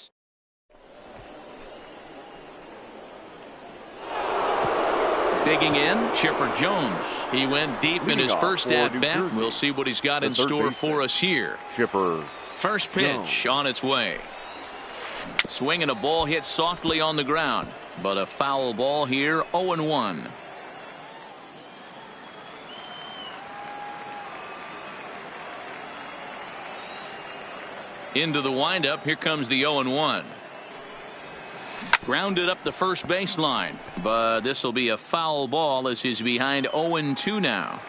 Digging in, Chipper Jones. He went deep in his first at-bat. We'll see what he's got in store for us here. Chipper. First pitch on its way. Swinging a ball hit softly on the ground, but a foul ball here, 0-1. Into the windup, here comes the 0-1. Grounded up the first baseline, but this will be a foul ball as he's behind 0-2 now.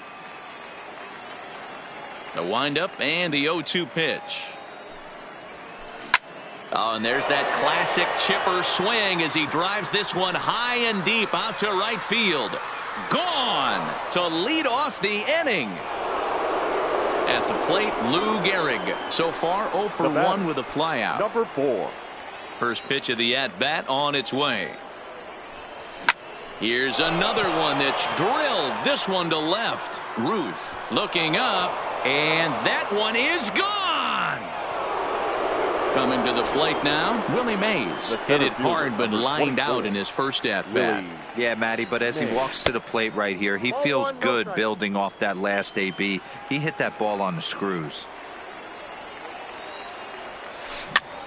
The windup and the 0-2 pitch. Oh, and there's that classic Chipper swing as he drives this one high and deep out to right field. Gone to lead off the inning. At the plate, Lou Gehrig. So far, 0 for 1 with a flyout. Number 4. First pitch of the at-bat on its way. Here's another one that's drilled. This one to left. Ruth looking up, and that one is gone. Coming to the plate now, Willie Mays. Hit it hard, but lined out in his first at-bat. Yeah, Matty, but as he walks to the plate right here, he feels good building off that last AB. He hit that ball on the screws.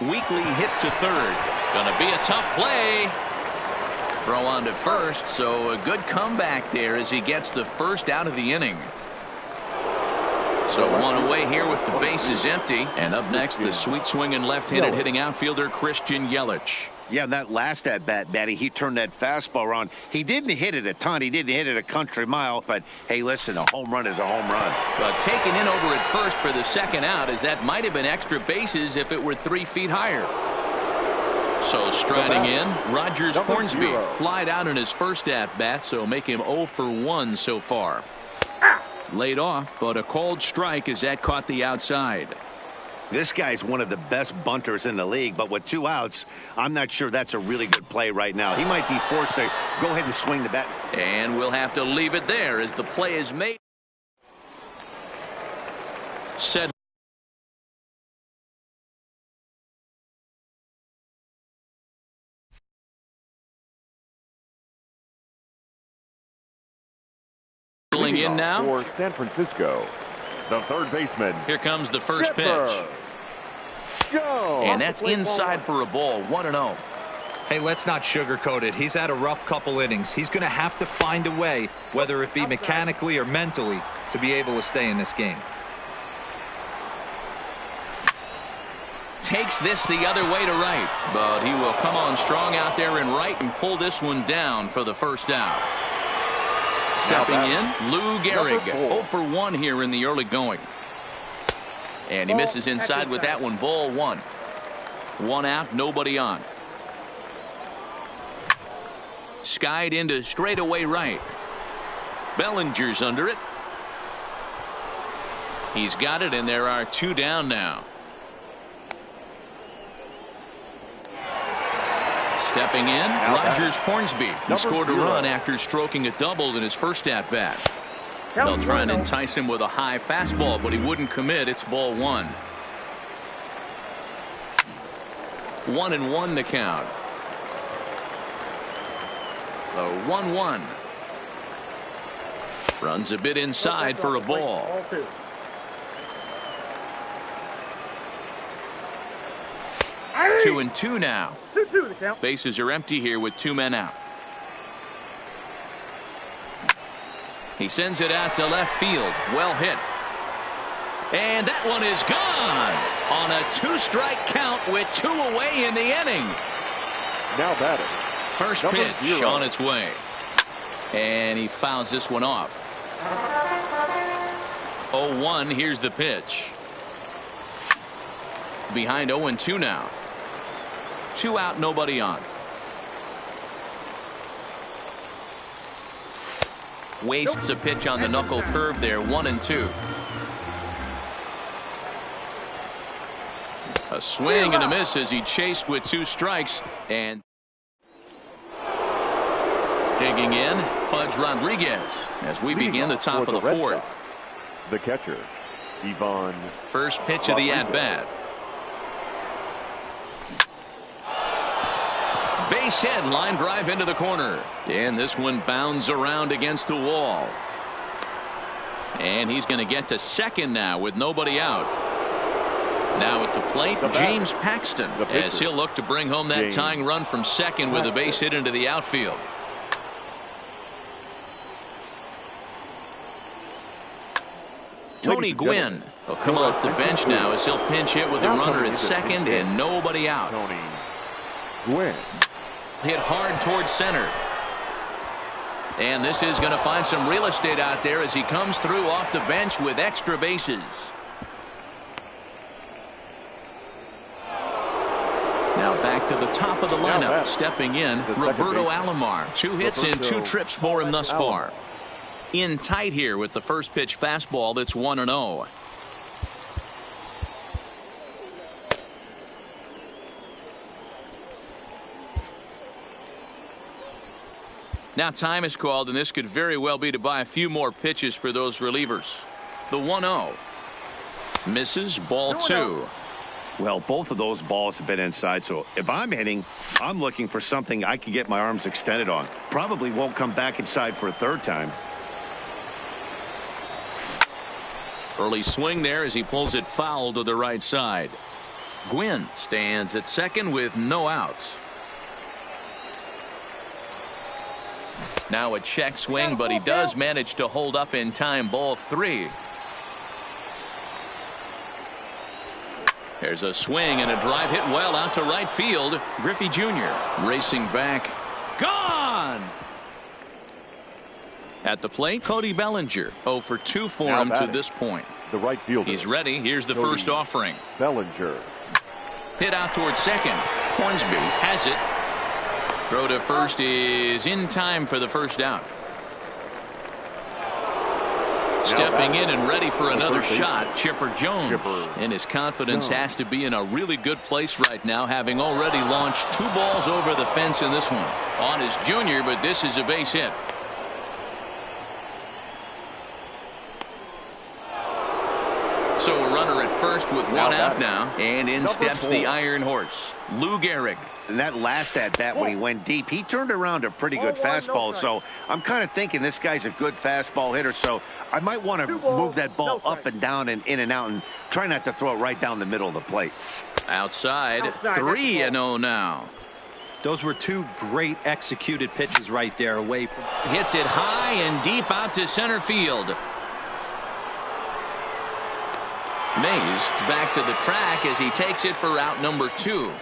Weakly hit to third. Gonna be a tough play. Throw on to first, so a good comeback there as he gets the first out of the inning. So one away here with the bases empty. And up next, the sweet swinging left-handed hitting outfielder Christian Yelich. Yeah, that last at-bat, Matty, he turned that fastball around. He didn't hit it a ton. He didn't hit it a country mile. But, hey, listen, a home run is a home run. But taken in over at first for the second out, as that might have been extra bases if it were 3 feet higher. So striding in, Rogers Hornsby flied out in his first at-bat, so make him 0 for 1 so far. Laid off, but a called strike as that caught the outside. This guy's one of the best bunters in the league, but with 2 outs, I'm not sure that's a really good play right now. He might be forced to go ahead and swing the bat. And we'll have to leave it there as the play is made. Said in now for San Francisco, the third baseman. Here comes the first Chipper pitch. Jones. And that's inside for a ball. 1-0. Hey, let's not sugarcoat it. He's had a rough couple innings. He's going to have to find a way, whether it be mechanically or mentally, to be able to stay in this game. Takes this the other way to right, but he will come on strong out there in right and pull this one down for the first out. Stepping in, Lou Gehrig, 0 for 1 here in the early going. And he misses inside with that one, ball 1. 1 out, nobody on. Skied into straightaway right. Bellinger's under it. He's got it, and there are 2 down now. Stepping in, Rogers Hornsby. He scored a run after stroking a double in his first at-bat. They'll try and entice him with a high fastball, but he wouldn't commit. It's ball 1. 1-1 the count. The 1-1. Runs a bit inside for a ball. 2-2 now. Bases are empty here with 2 men out. He sends it out to left field. Well hit. And that one is gone on a 2-strike count with 2 away in the inning. Now batting. First pitch on its way. And he fouls this one off. 0-1. Here's the pitch. Behind 0-2 now. 2 out, nobody on. Wastes a pitch on the knuckle curve there. 1-2. A swing and a miss as he chased with 2 strikes. And digging in, Pudge Rodriguez as we begin the top of the 4th. The catcher, Ivan. First pitch of the at-bat. Base hit, line drive into the corner. And this one bounds around against the wall. And he's going to get to second now with nobody out. Now at the plate, James Paxton, as he'll look to bring home that tying run from second with a base hit into the outfield. Tony Gwynn will come off the bench now as he'll pinch hit with a runner at second and nobody out. Tony Gwynn. Hit hard towards center. And this is going to find some real estate out there as he comes through off the bench with extra bases. Now back to the top of the lineup. Stepping in, Roberto Alomar. 2 hits and 2 trips for him thus far. In tight here with the first pitch fastball that's 1-0. Now time is called, and this could very well be to buy a few more pitches for those relievers. The 1-0. Misses, ball 2. Well, both of those balls have been inside, so if I'm hitting, I'm looking for something I can get my arms extended on. Probably won't come back inside for a third time. Early swing there as he pulls it foul to the right side. Gwynn stands at second with no outs. Now a check swing, but he does manage to hold up in time. Ball 3. There's a swing and a drive hit well out to right field. Griffey Jr. racing back. Gone! At the plate, Cody Bellinger. 0 for 2 for him to this point. The right fielder. He's ready. Here's the first offering. Bellinger. Hit out towards second. Hornsby has it. Throw to first is in time for the first out. Stepping in and ready for another shot, Chipper Jones. And his confidence has to be in a really good place right now, having already launched 2 balls over the fence in this one. On his junior, but this is a base hit. So a runner at first with 1 out now. And in steps the Iron Horse, Lou Gehrig. And that last at-bat when he went deep, he turned around a pretty good fastball. So I'm kind of thinking this guy's a good fastball hitter. So I might want to move that ball up and down and in and out and try not to throw it right down the middle of the plate. Outside 3-0 now. Those were 2 great executed pitches right there away from. Hits it high and deep out to center field. Mays back to the track as he takes it for out number 2.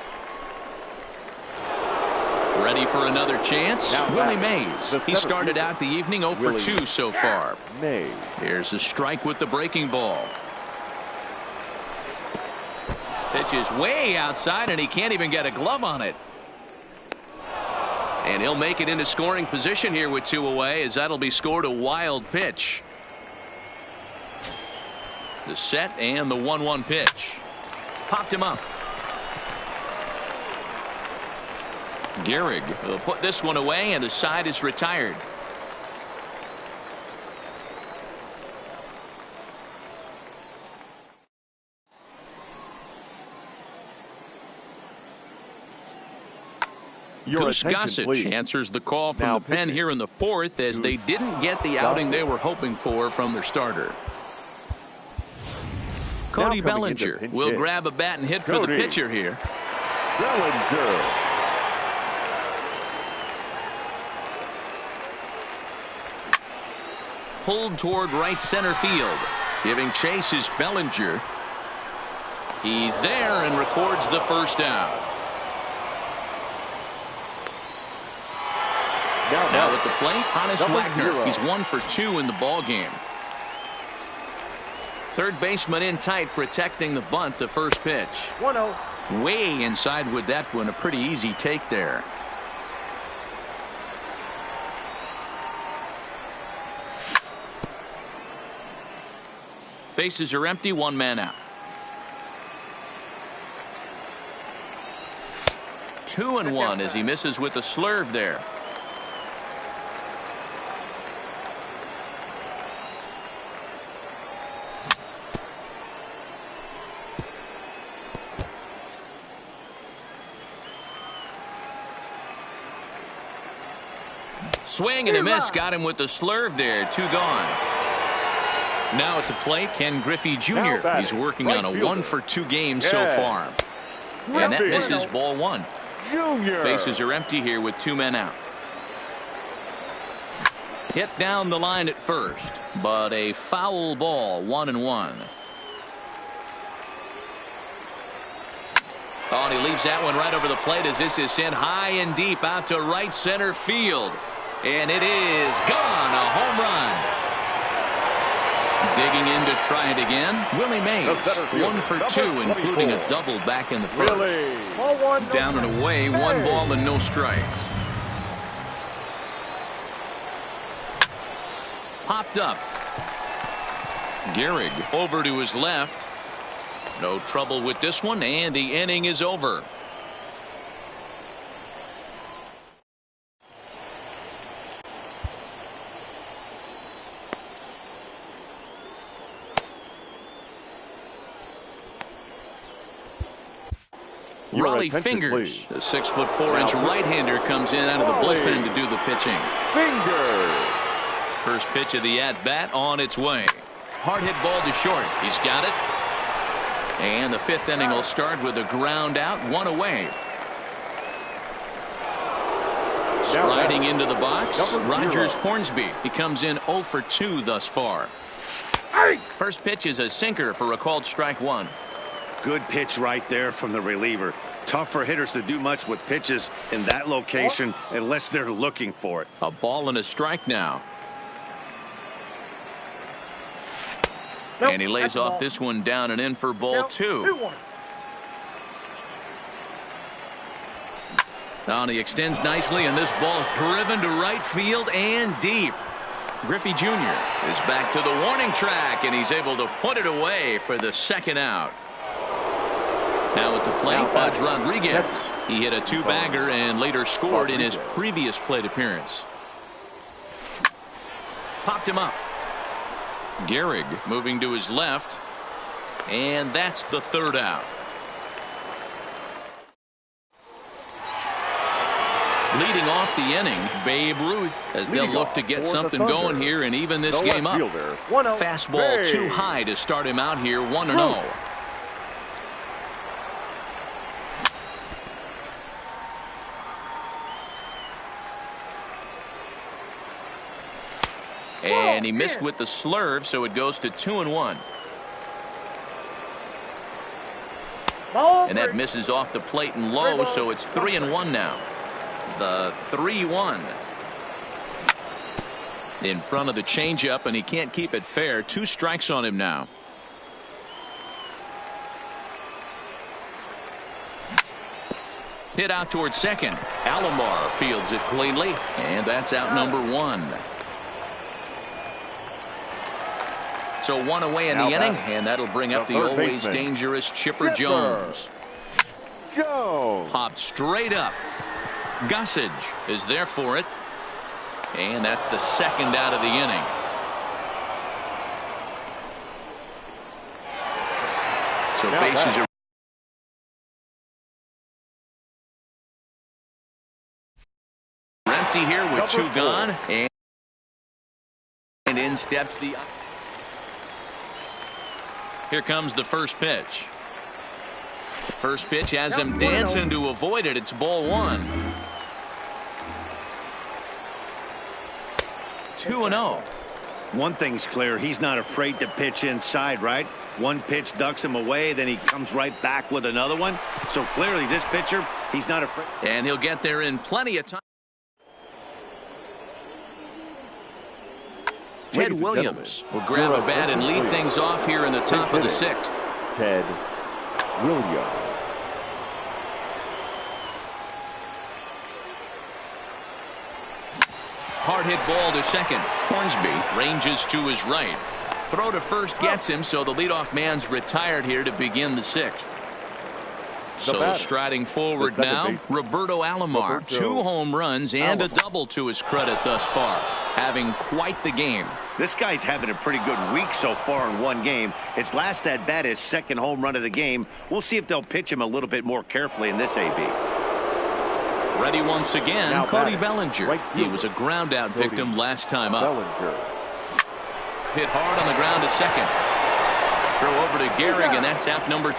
Ready for another chance. Willie Mays. He started out the evening 0 for 2 so far. Here's a strike with the breaking ball. Pitch is way outside and he can't even get a glove on it. And he'll make it into scoring position here with 2 away, as that'll be scored a wild pitch. The set and the 1-1 pitch. Popped him up. Gehrig will put this one away, and the side is retired. Goose Gossage answers the call from the pen here in the 4th, as they didn't get the outing they were hoping for from their starter. Cody Bellinger will grab a bat and hit for the pitcher here. Bellinger. Pulled toward right center field. Giving chase is Bellinger. He's there and records the first out. Now at the plate, Hannes Wagner. He's 1 for 2 in the ball game. Third baseman in tight, protecting the bunt. The first pitch. 1-0. Way inside with that one. A pretty easy take there. Bases are empty, 1 man out. 2-1 as he misses with a slurve there. Swing and a miss. Got him with the slurve there. 2 gone. Now at the plate, Ken Griffey Jr. He's working on a 1-for-2 game so far. And that misses, ball 1. Bases are empty here with 2 men out. Hit down the line at first, but a foul ball, 1-1. Oh, and he leaves that one right over the plate as this is sent high and deep out to right center field. And it is gone, a home run. Digging in to try it again, Willie Mays. 1 for 2, including a double back in the first. Down and away, 1 ball and no strikes. Popped up. Gehrig over to his left. No trouble with this one, and the inning is over. Raleigh Fingers, the 6'4" right-hander, comes in out of the bullpen to do the pitching. First pitch of the at-bat on its way. Hard hit ball to short. He's got it. And the 5th inning will start with a ground out, 1 away. Striding into the box, Rogers Hornsby. He comes in 0 for 2 thus far. First pitch is a sinker for a called strike 1. Good pitch right there from the reliever. Tough for hitters to do much with pitches in that location unless they're looking for it. A ball and a strike now. And he lays off this one down and in for ball 2. Now he extends nicely, and this ball is driven to right field and deep. Griffey Jr. is back to the warning track, and he's able to put it away for the 2nd out. Now at the plate, Budge Rodriguez. He hit a 2-bagger and later scored in his previous plate appearance. Popped him up. Gehrig moving to his left, and that's the 3rd out. Leading off the inning, Babe Ruth, as they'll look to get something going here and even this game up. Fastball too high to start him out here, 1-0. And he missed with the slurve, so it goes to 2-1. And that misses off the plate and low, so it's 3-1 now. The 3-1. In front of the changeup, and he can't keep it fair. 2 strikes on him now. Hit out towards second. Alomar fields it cleanly, and that's out number 1. So 1 away in the inning, and that'll bring up the always dangerous Chipper Jones. Popped straight up. Gossage is there for it, and that's the 2nd out of the inning. So bases are empty here with 2 gone, and in steps the. Here comes the first pitch. First pitch has him dancing to avoid it. It's ball 1. 2-0. One thing's clear, he's not afraid to pitch inside, right? One pitch ducks him away, then he comes right back with another one. So clearly this pitcher, he's not afraid. And he'll get there in plenty of time. Ted Williams will grab a bat and lead things off here in the top of the 6th. Ted Williams. Hard hit ball to second. Hornsby ranges to his right. Throw to first gets him, so the leadoff man's retired here to begin the 6th. So striding forward now, Roberto Alomar. 2 home runs and a double to his credit thus far. Having quite the game. This guy's having a pretty good week so far in 1 game. His last at bat, his 2nd home run of the game. We'll see if they'll pitch him a little bit more carefully in this AB. Ready once again, Now Cody batting. Bellinger. Right He was a ground-out Cody victim last time up. Bellinger. Hit hard on the ground to second. Throw over to Gehrig, and that's out number 2.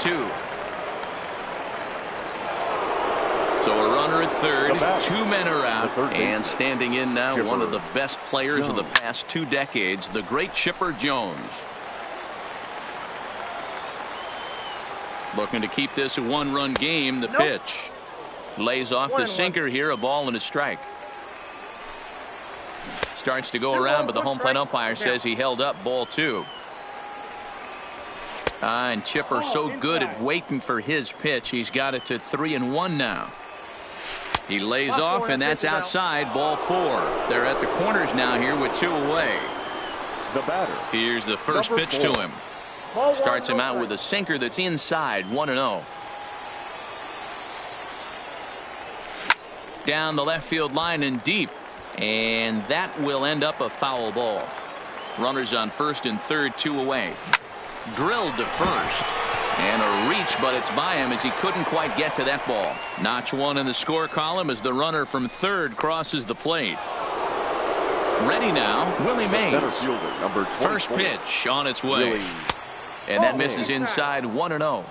So a runner at third, 2 men are out, and standing in now, Chipper one of the best players of the Jones. past 2 decades, the great Chipper Jones. Looking to keep this a 1-run game. The pitch lays off the sinker here, a ball and a strike. Starts to go around, but the home plate umpire says he held up, ball 2. And Chipper so good at waiting for his pitch. He's got it to 3-1 now. He lays off, and that's outside, ball 4. They're at the corners now here with 2 away. The batter. Here's the first Number pitch 4. to him. Starts him out with a sinker that's inside, 1-0. Down the left field line and deep, and that will end up a foul ball. Runners on first and third, 2 away. Drilled to first, and a reach, but it's by him as he couldn't quite get to that ball. Notch 1 in the score column as the runner from third crosses the plate. Ready now, Willie Mays. Center fielder, number 24. First pitch on its way. Willie. And that misses inside, 1-0.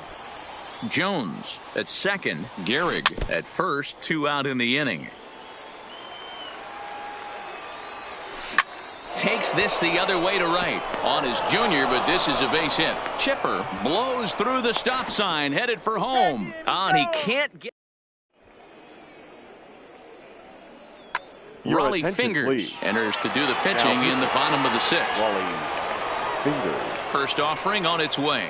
Jones at second. Gehrig at first. 2 out in the inning. Takes this the other way to right on his junior, but this is a base hit. Chipper blows through the stop sign, headed for home. And he can't get. Your Raleigh attention, Fingers please. enters to do the pitching in the bottom of the 6th. Raleigh Fingers. First offering on its way.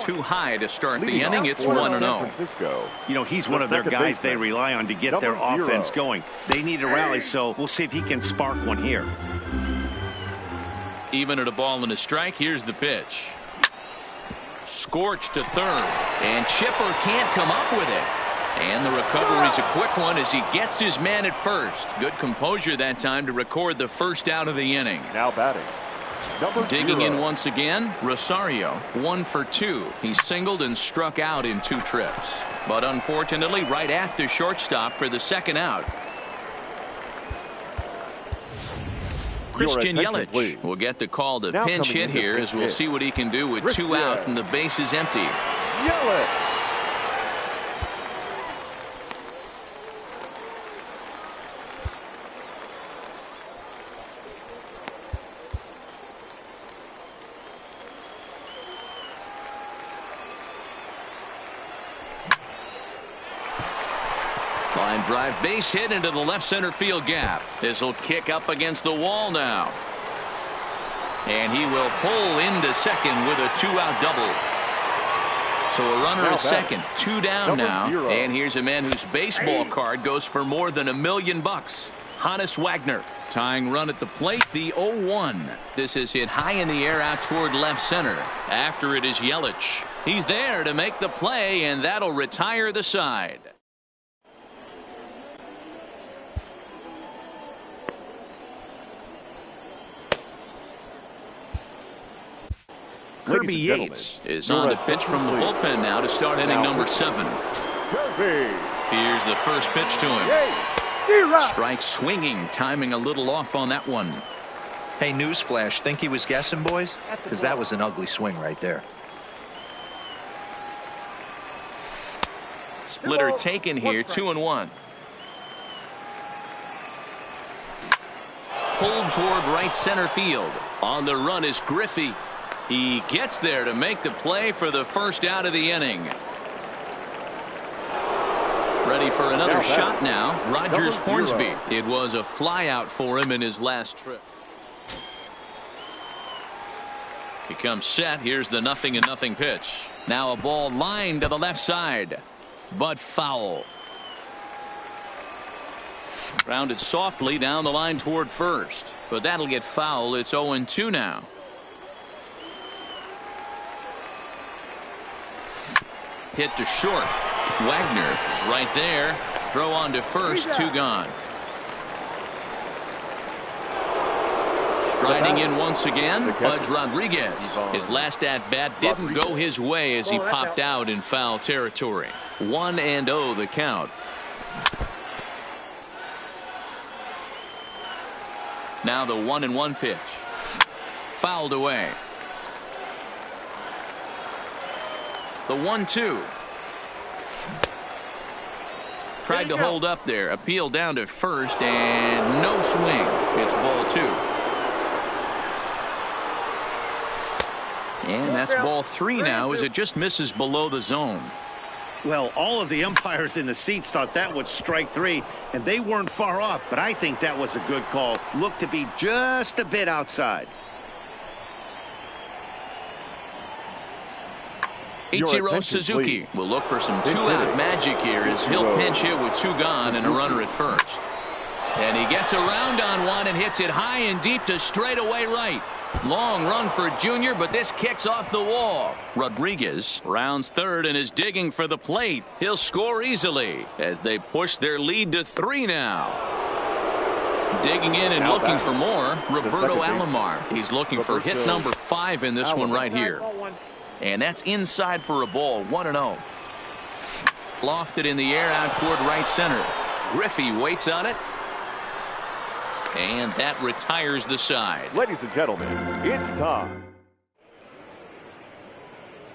Too high to start the Leading inning. off It's for 1-0. San Francisco. You know, he's The one of their second guys they baseman, rely on to get number their 0. offense going. They need a rally, so we'll see if he can spark one here. Even at a ball and a strike, here's the pitch. Scorched to third, and Chipper can't come up with it. And the recovery's a quick one as he gets his man at first. Good composure that time to record the first out of the inning. Now batting. Number Digging 0. in once again, Rosario, 1 for 2. He singled and struck out in 2 trips. But unfortunately, right at the shortstop for the second out. Christian attention, Yelich please. will get the call to Now pinch coming hit in to here pinch as we'll hit. see what he can do with 2 out and the base is empty. Yelich. Line drive base hit into the left center field gap. This will kick up against the wall now. And he will pull into second with a 2-out double. So a runner Now at second, 2 down Number now. 0. And here's a man whose baseball card goes for more than $1 million. Hannes Wagner tying run at the plate, the 0-1. This is hit high in the air out toward left center. After it is Yelich. He's there to make the play, and that'll retire the side. Kirby Yates is on the pitch from the bullpen now to start inning number 7. Kirby. Here's the first pitch to him. Yates. Strike swinging, timing a little off on that one. Hey, newsflash, think he was guessing, boys? Because that was an ugly swing right there. Splitter taken here, 2-1. Pulled toward right center field. On the run is Griffey. He gets there to make the play for the first out of the inning. Ready for another shot now. Rogers Hornsby. It was a fly out for him in his last trip. He comes set. Here's the 0-0 pitch. Now a ball lined to the left side, but foul. Grounded softly down the line toward first, but that'll get foul. It's 0-2 now. Hit to short. Wagner is right there. Throw on to first. 2 gone. Striding in once again, Pudge Rodriguez. His last at bat didn't go his way as he popped out in foul territory. 1-0 the count. Now the 1-1 pitch. Fouled away. The 1-2. Tried to hold up there. Appeal down to first and no swing. It's ball 2. And that's ball 3 now as it just misses below the zone. Well, all of the umpires in the seats thought that was strike 3, and they weren't far off, but I think that was a good call. Looked to be just a bit outside. Ichiro Suzuki will look for some two-out magic here as he'll pinch hit with 2 gone and a runner at first. And he gets around on one and hits it high and deep to straightaway right. Long run for Junior, but this kicks off the wall. Rodriguez rounds third and is digging for the plate. He'll score easily as they push their lead to 3 now. Digging in and looking for more, Roberto Alomar. He's looking for hit number 5 in this one right here. And that's inside for a ball, 1-0. Lofted in the air out toward right center. Griffey waits on it. And that retires the side. Ladies and gentlemen, it's time.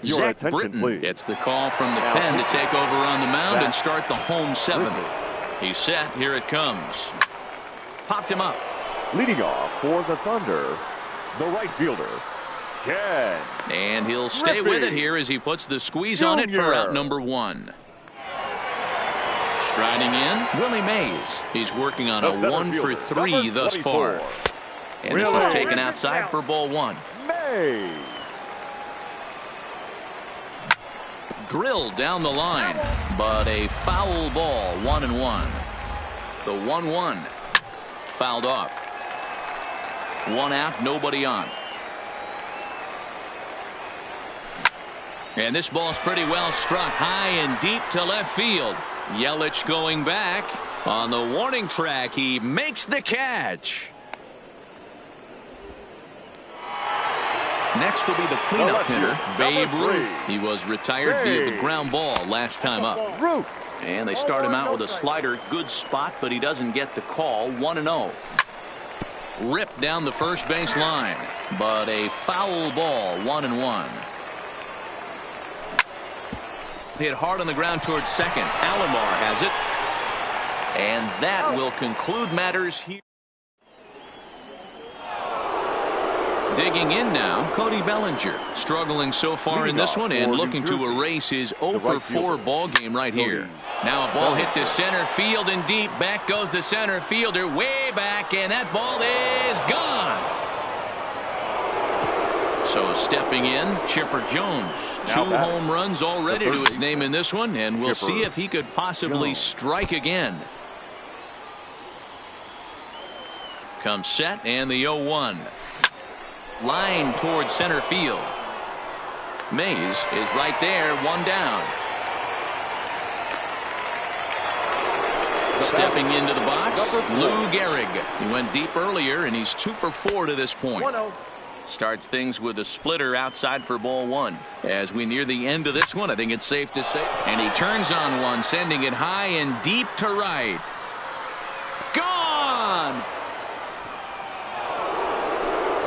Zach Britton gets the call from the pen to take over on the mound and start the home 7th. He's set. Here it comes. Popped him up. Leading off for the Thunder, the right fielder, Ken. And he'll stay with it here as he puts the squeeze on it for out number 1. Striding in, Willie Mays. He's working on a 1 for 3 thus far. And this is taken outside for ball 1. Mays. Drilled down the line, but a foul ball, 1-1. The 1-1 fouled off. 1 out, nobody on. And this ball's pretty well struck high and deep to left field. Yelich going back on the warning track. He makes the catch. Next will be the cleanup hitter, Babe Ruth. He was retired via the ground ball last time up. And they start him out with a slider. Good spot, but he doesn't get the call. 1-0. Ripped down the first base line, but a foul ball. 1-1. Hit hard on the ground towards second. Alomar has it. And that will conclude matters here. Digging in now, Cody Bellinger. Struggling so far in this one and looking to erase his 0 for 4 ball game right here. Now a ball hit to center field and deep. Back goes the center fielder way back, and that ball is gone. So stepping in, Chipper Jones. 2 home runs already to his name in this one, and we'll see if he could possibly strike again. Comes set, and the 0-1. Line towards center field. Mays is right there, 1 down. Stepping into the box, Lou Gehrig. He went deep earlier, and he's 2 for 4 to this point. Starts things with a splitter outside for ball 1. As we near the end of this one, I think it's safe to say. And he turns on one, sending it high and deep to right. Gone!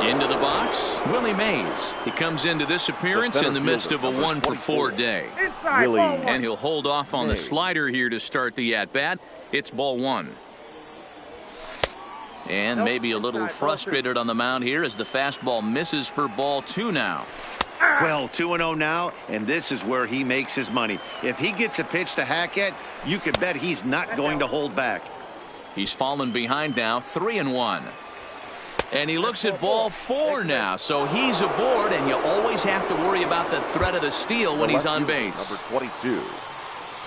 Into the box, Willie Mays. He comes into this appearance in the midst of a 1 for 4 day. And he'll hold off on the slider here to start the at-bat. It's ball 1. And maybe a little frustrated on the mound here as the fastball misses for ball 2 now. Well, 2-0 now, and this is where he makes his money. If he gets a pitch to hack at, you can bet he's not going to hold back. He's fallen behind now, 3-1. And he looks at ball 4 now, so he's aboard, and you always have to worry about the threat of the steal when he's on base. Number 22.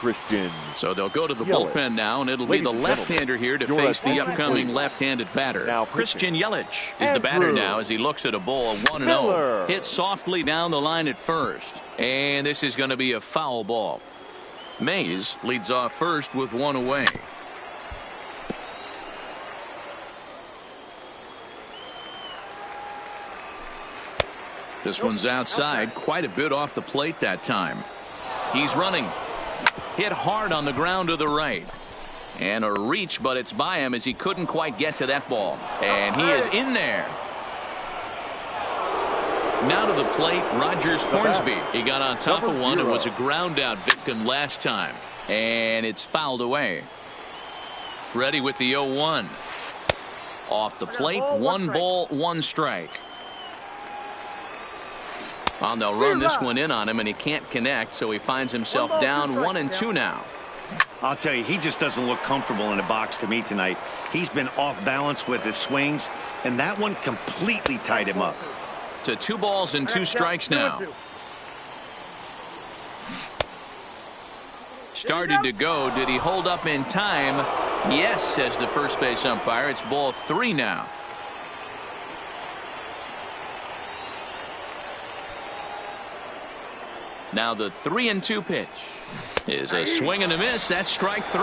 Christian. So they'll go to the bullpen now, and it'll be the left-hander here to face the upcoming left-handed batter. Now Christian Yelich is the batter now as he looks at a ball 1-0. Hit softly down the line at first. And this is going to be a foul ball. Mays leads off first with 1 away. This one's outside, quite a bit off the plate that time. He's running. Hit hard on the ground to the right. And a reach, but it's by him as he couldn't quite get to that ball. And he is in there. Now to the plate, Rogers Hornsby. He got on top of one and was a ground out victim last time. And it's fouled away. Ready with the 0-1. Off the plate, 1 ball, 1 strike. Well, they'll run this one in on him, and he can't connect, so he finds himself down 1-2 now. I'll tell you, he just doesn't look comfortable in the box to me tonight. He's been off balance with his swings, and that one completely tied him up. To 2 balls and 2 strikes now. Started to go. Did he hold up in time? Yes, says the first base umpire. It's ball 3 now. Now the 3-2 pitch is a swing and a miss. That's strike 3.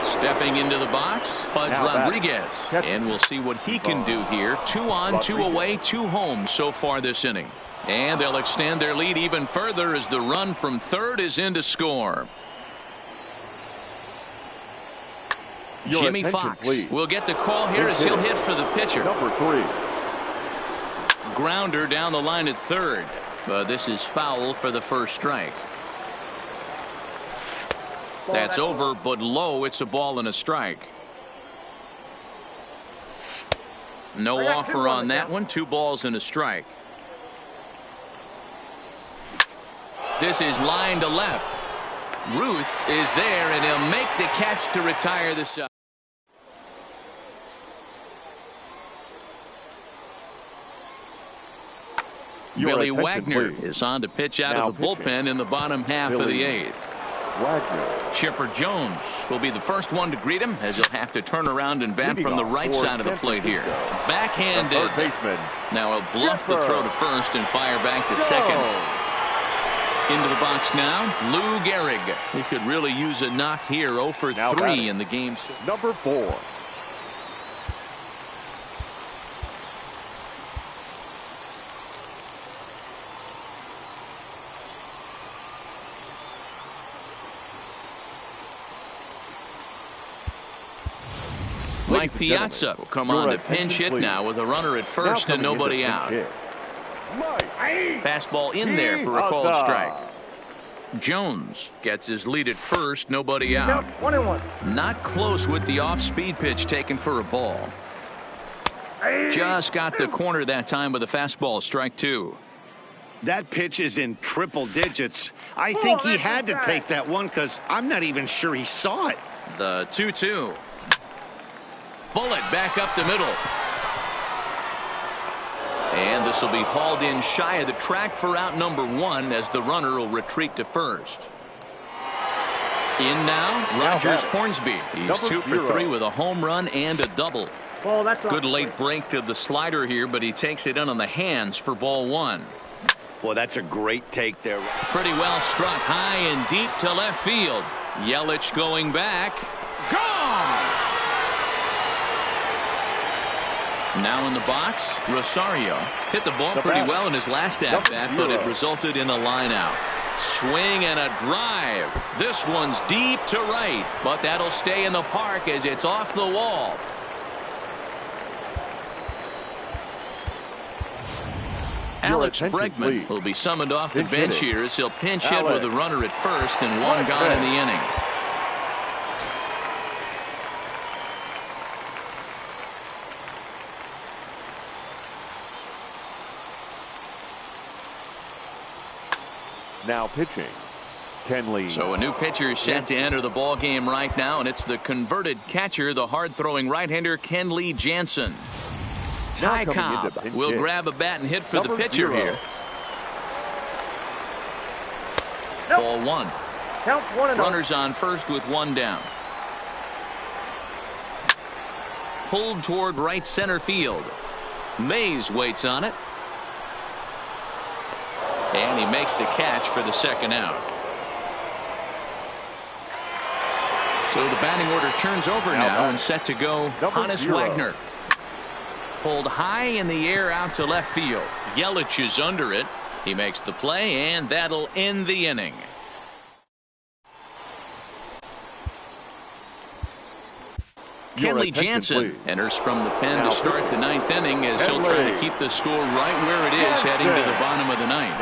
Stepping into the box, Pudge Rodriguez. And we'll see what he can do here. 2 on, 2 away, 2 home so far this inning. And they'll extend their lead even further as the run from third is in to score. Jimmy Fox will get the call here as he'll hit for the pitcher. Number 3. Grounder down the line at third. But this is foul for the first strike. That's over, but low. It's a ball and a strike. No offer on that one. 2 balls and a strike. This is line to left. Ruth is there, and he'll make the catch to retire the side. Billy Wagner is on to pitch out of the bullpen in the bottom half of the 8th. Chipper Jones will be the first one to greet him as he'll have to turn around and bat from the right side of the plate here. Backhanded. Now he'll bluff the throw to first and fire back to second. Into the box now, Lou Gehrig. He could really use a knock here. 0 for 3 in the game. Number 4. Mike Piazza will come on to pinch hit now with a runner at first and nobody out. Fastball in there for a called strike. Jones gets his lead at first, nobody out. Not close with the off-speed pitch taken for a ball. Just got the corner that time with a fastball, strike 2. That pitch is in triple digits. I think he had to take that one because I'm not even sure he saw it. The 2-2. Bullet back up the middle. And this will be hauled in shy of the track for out number 1 as the runner will retreat to first. In now, Rogers Hornsby. He's 2 for 3 with a home run and a double. Good late break to the slider here, but he takes it in on the hands for ball 1. Boy, that's a great take there. Pretty well struck high and deep to left field. Yelich going back. Gone! Now in the box, Rosario hit the ball pretty well in his last at-bat, but it resulted in a line out. Swing and a drive. This one's deep to right, but that'll stay in the park as it's off the wall. Alex Bregman will be summoned off the bench here as he'll pinch hit with a runner at first and 1 gone in the inning. Now pitching, Kenley. So a new pitcher is set to enter the ball game right now, and it's the converted catcher, the hard-throwing right-hander Kenley Jansen. Ty Cobb will grab a bat and hit for the pitcher here. Ball 1. Runners on first with 1 down. Pulled toward right center field. Mays waits on it. And he makes the catch for the second out. So the batting order turns over now and set to go Hannes Wagner. Pulled high in the air out to left field. Yelich is under it. He makes the play, and that'll end the inning. Kenley Jansen enters from the pen to start the ninth inning as he'll try to keep the score right where it is heading to the bottom of the ninth.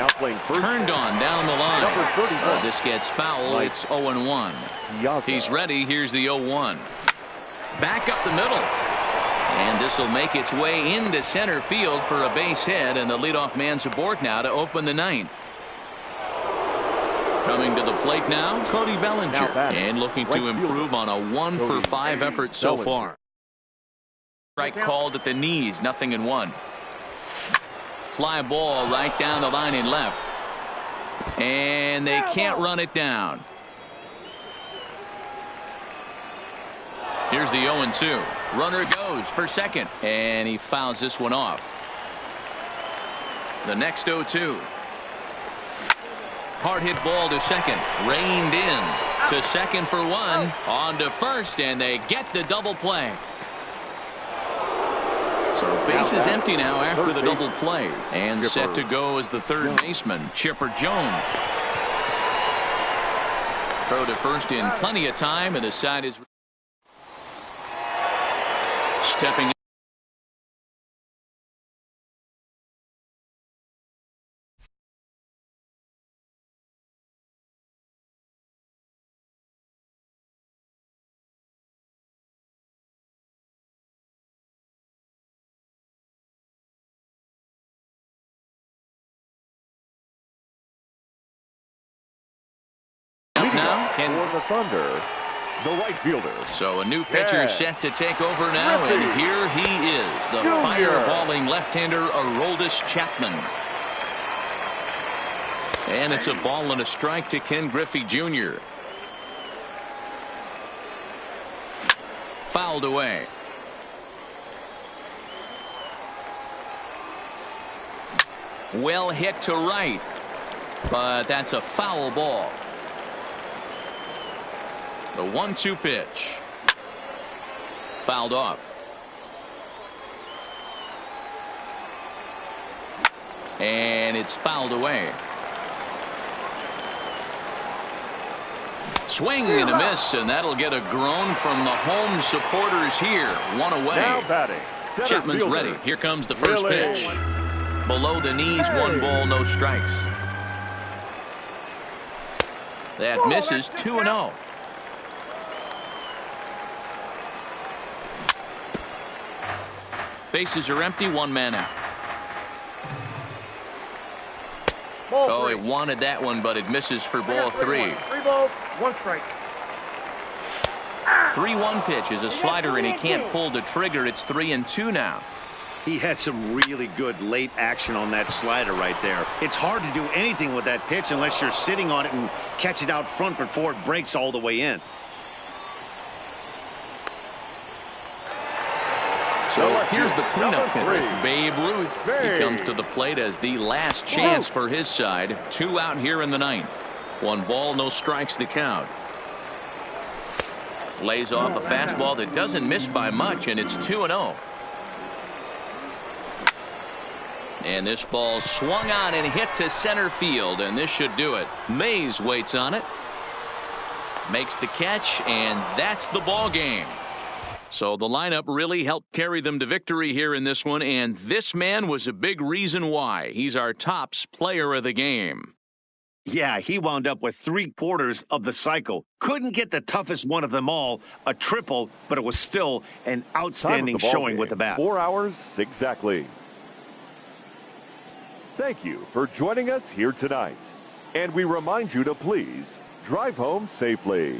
Turned on down the line. This gets foul. It's 0-1. He's ready. Here's the 0-1. Back up the middle. And this will make its way into center field for a base hit, and the leadoff man's aboard now to open the ninth. Coming to the plate now, Cody Bellinger, and looking to improve on a 1-for-5 effort so far. Strike called at the knees, 0-1. Fly ball right down the line and left. And they can't run it down. Here's the 0-2. Runner goes for second, and he fouls this one off. The next 0-2. Hard hit ball to second. Reined in to second for one. On to first, and they get the double play. So base is empty now after the double play. And set to go as the third baseman, Chipper Jones. Throw to first in plenty of time, and the side is stepping. Now for the Thunder, the right fielder. So a new pitcher set to take over now, and here he is, the fireballing left-hander Aroldis Chapman. And it's a ball and a strike to Ken Griffey Jr. Fouled away. Well hit to right, but that's a foul ball. The 1-2 pitch. Fouled off. And it's fouled away. Swing and a miss, and that'll get a groan from the home supporters here. One away. Now batting, Chapman's fielder. ready. Here comes the first pitch. Below the knees, 1 ball, no strikes. That misses. 2-0. Bases are empty, 1 man out. Oh, he wanted that one, but it misses for ball 3. 3 balls, 1 strike. 3-1 pitch is a slider, and he can't pull the trigger. It's 3-2 now. He had some really good late action on that slider right there. It's hard to do anything with that pitch unless you're sitting on it and catch it out front before it breaks all the way in. So here's the cleanup hitter, Babe Ruth. He comes to the plate as the last chance for his side. 2 out here in the ninth. 1 ball, no strikes the count. Lays off a fastball that doesn't miss by much, and it's 2-0. And this ball swung on and hit to center field, and this should do it. Mays waits on it. Makes the catch, and that's the ball game. So the lineup really helped carry them to victory here in this one, and this man was a big reason why. He's our tops player of the game. Yeah, he wound up with 3/4 of the cycle. Couldn't get the toughest one of them all, a triple, but it was still an outstanding showing with the bat. 4 hours exactly. Thank you for joining us here tonight. And we remind you to please drive home safely.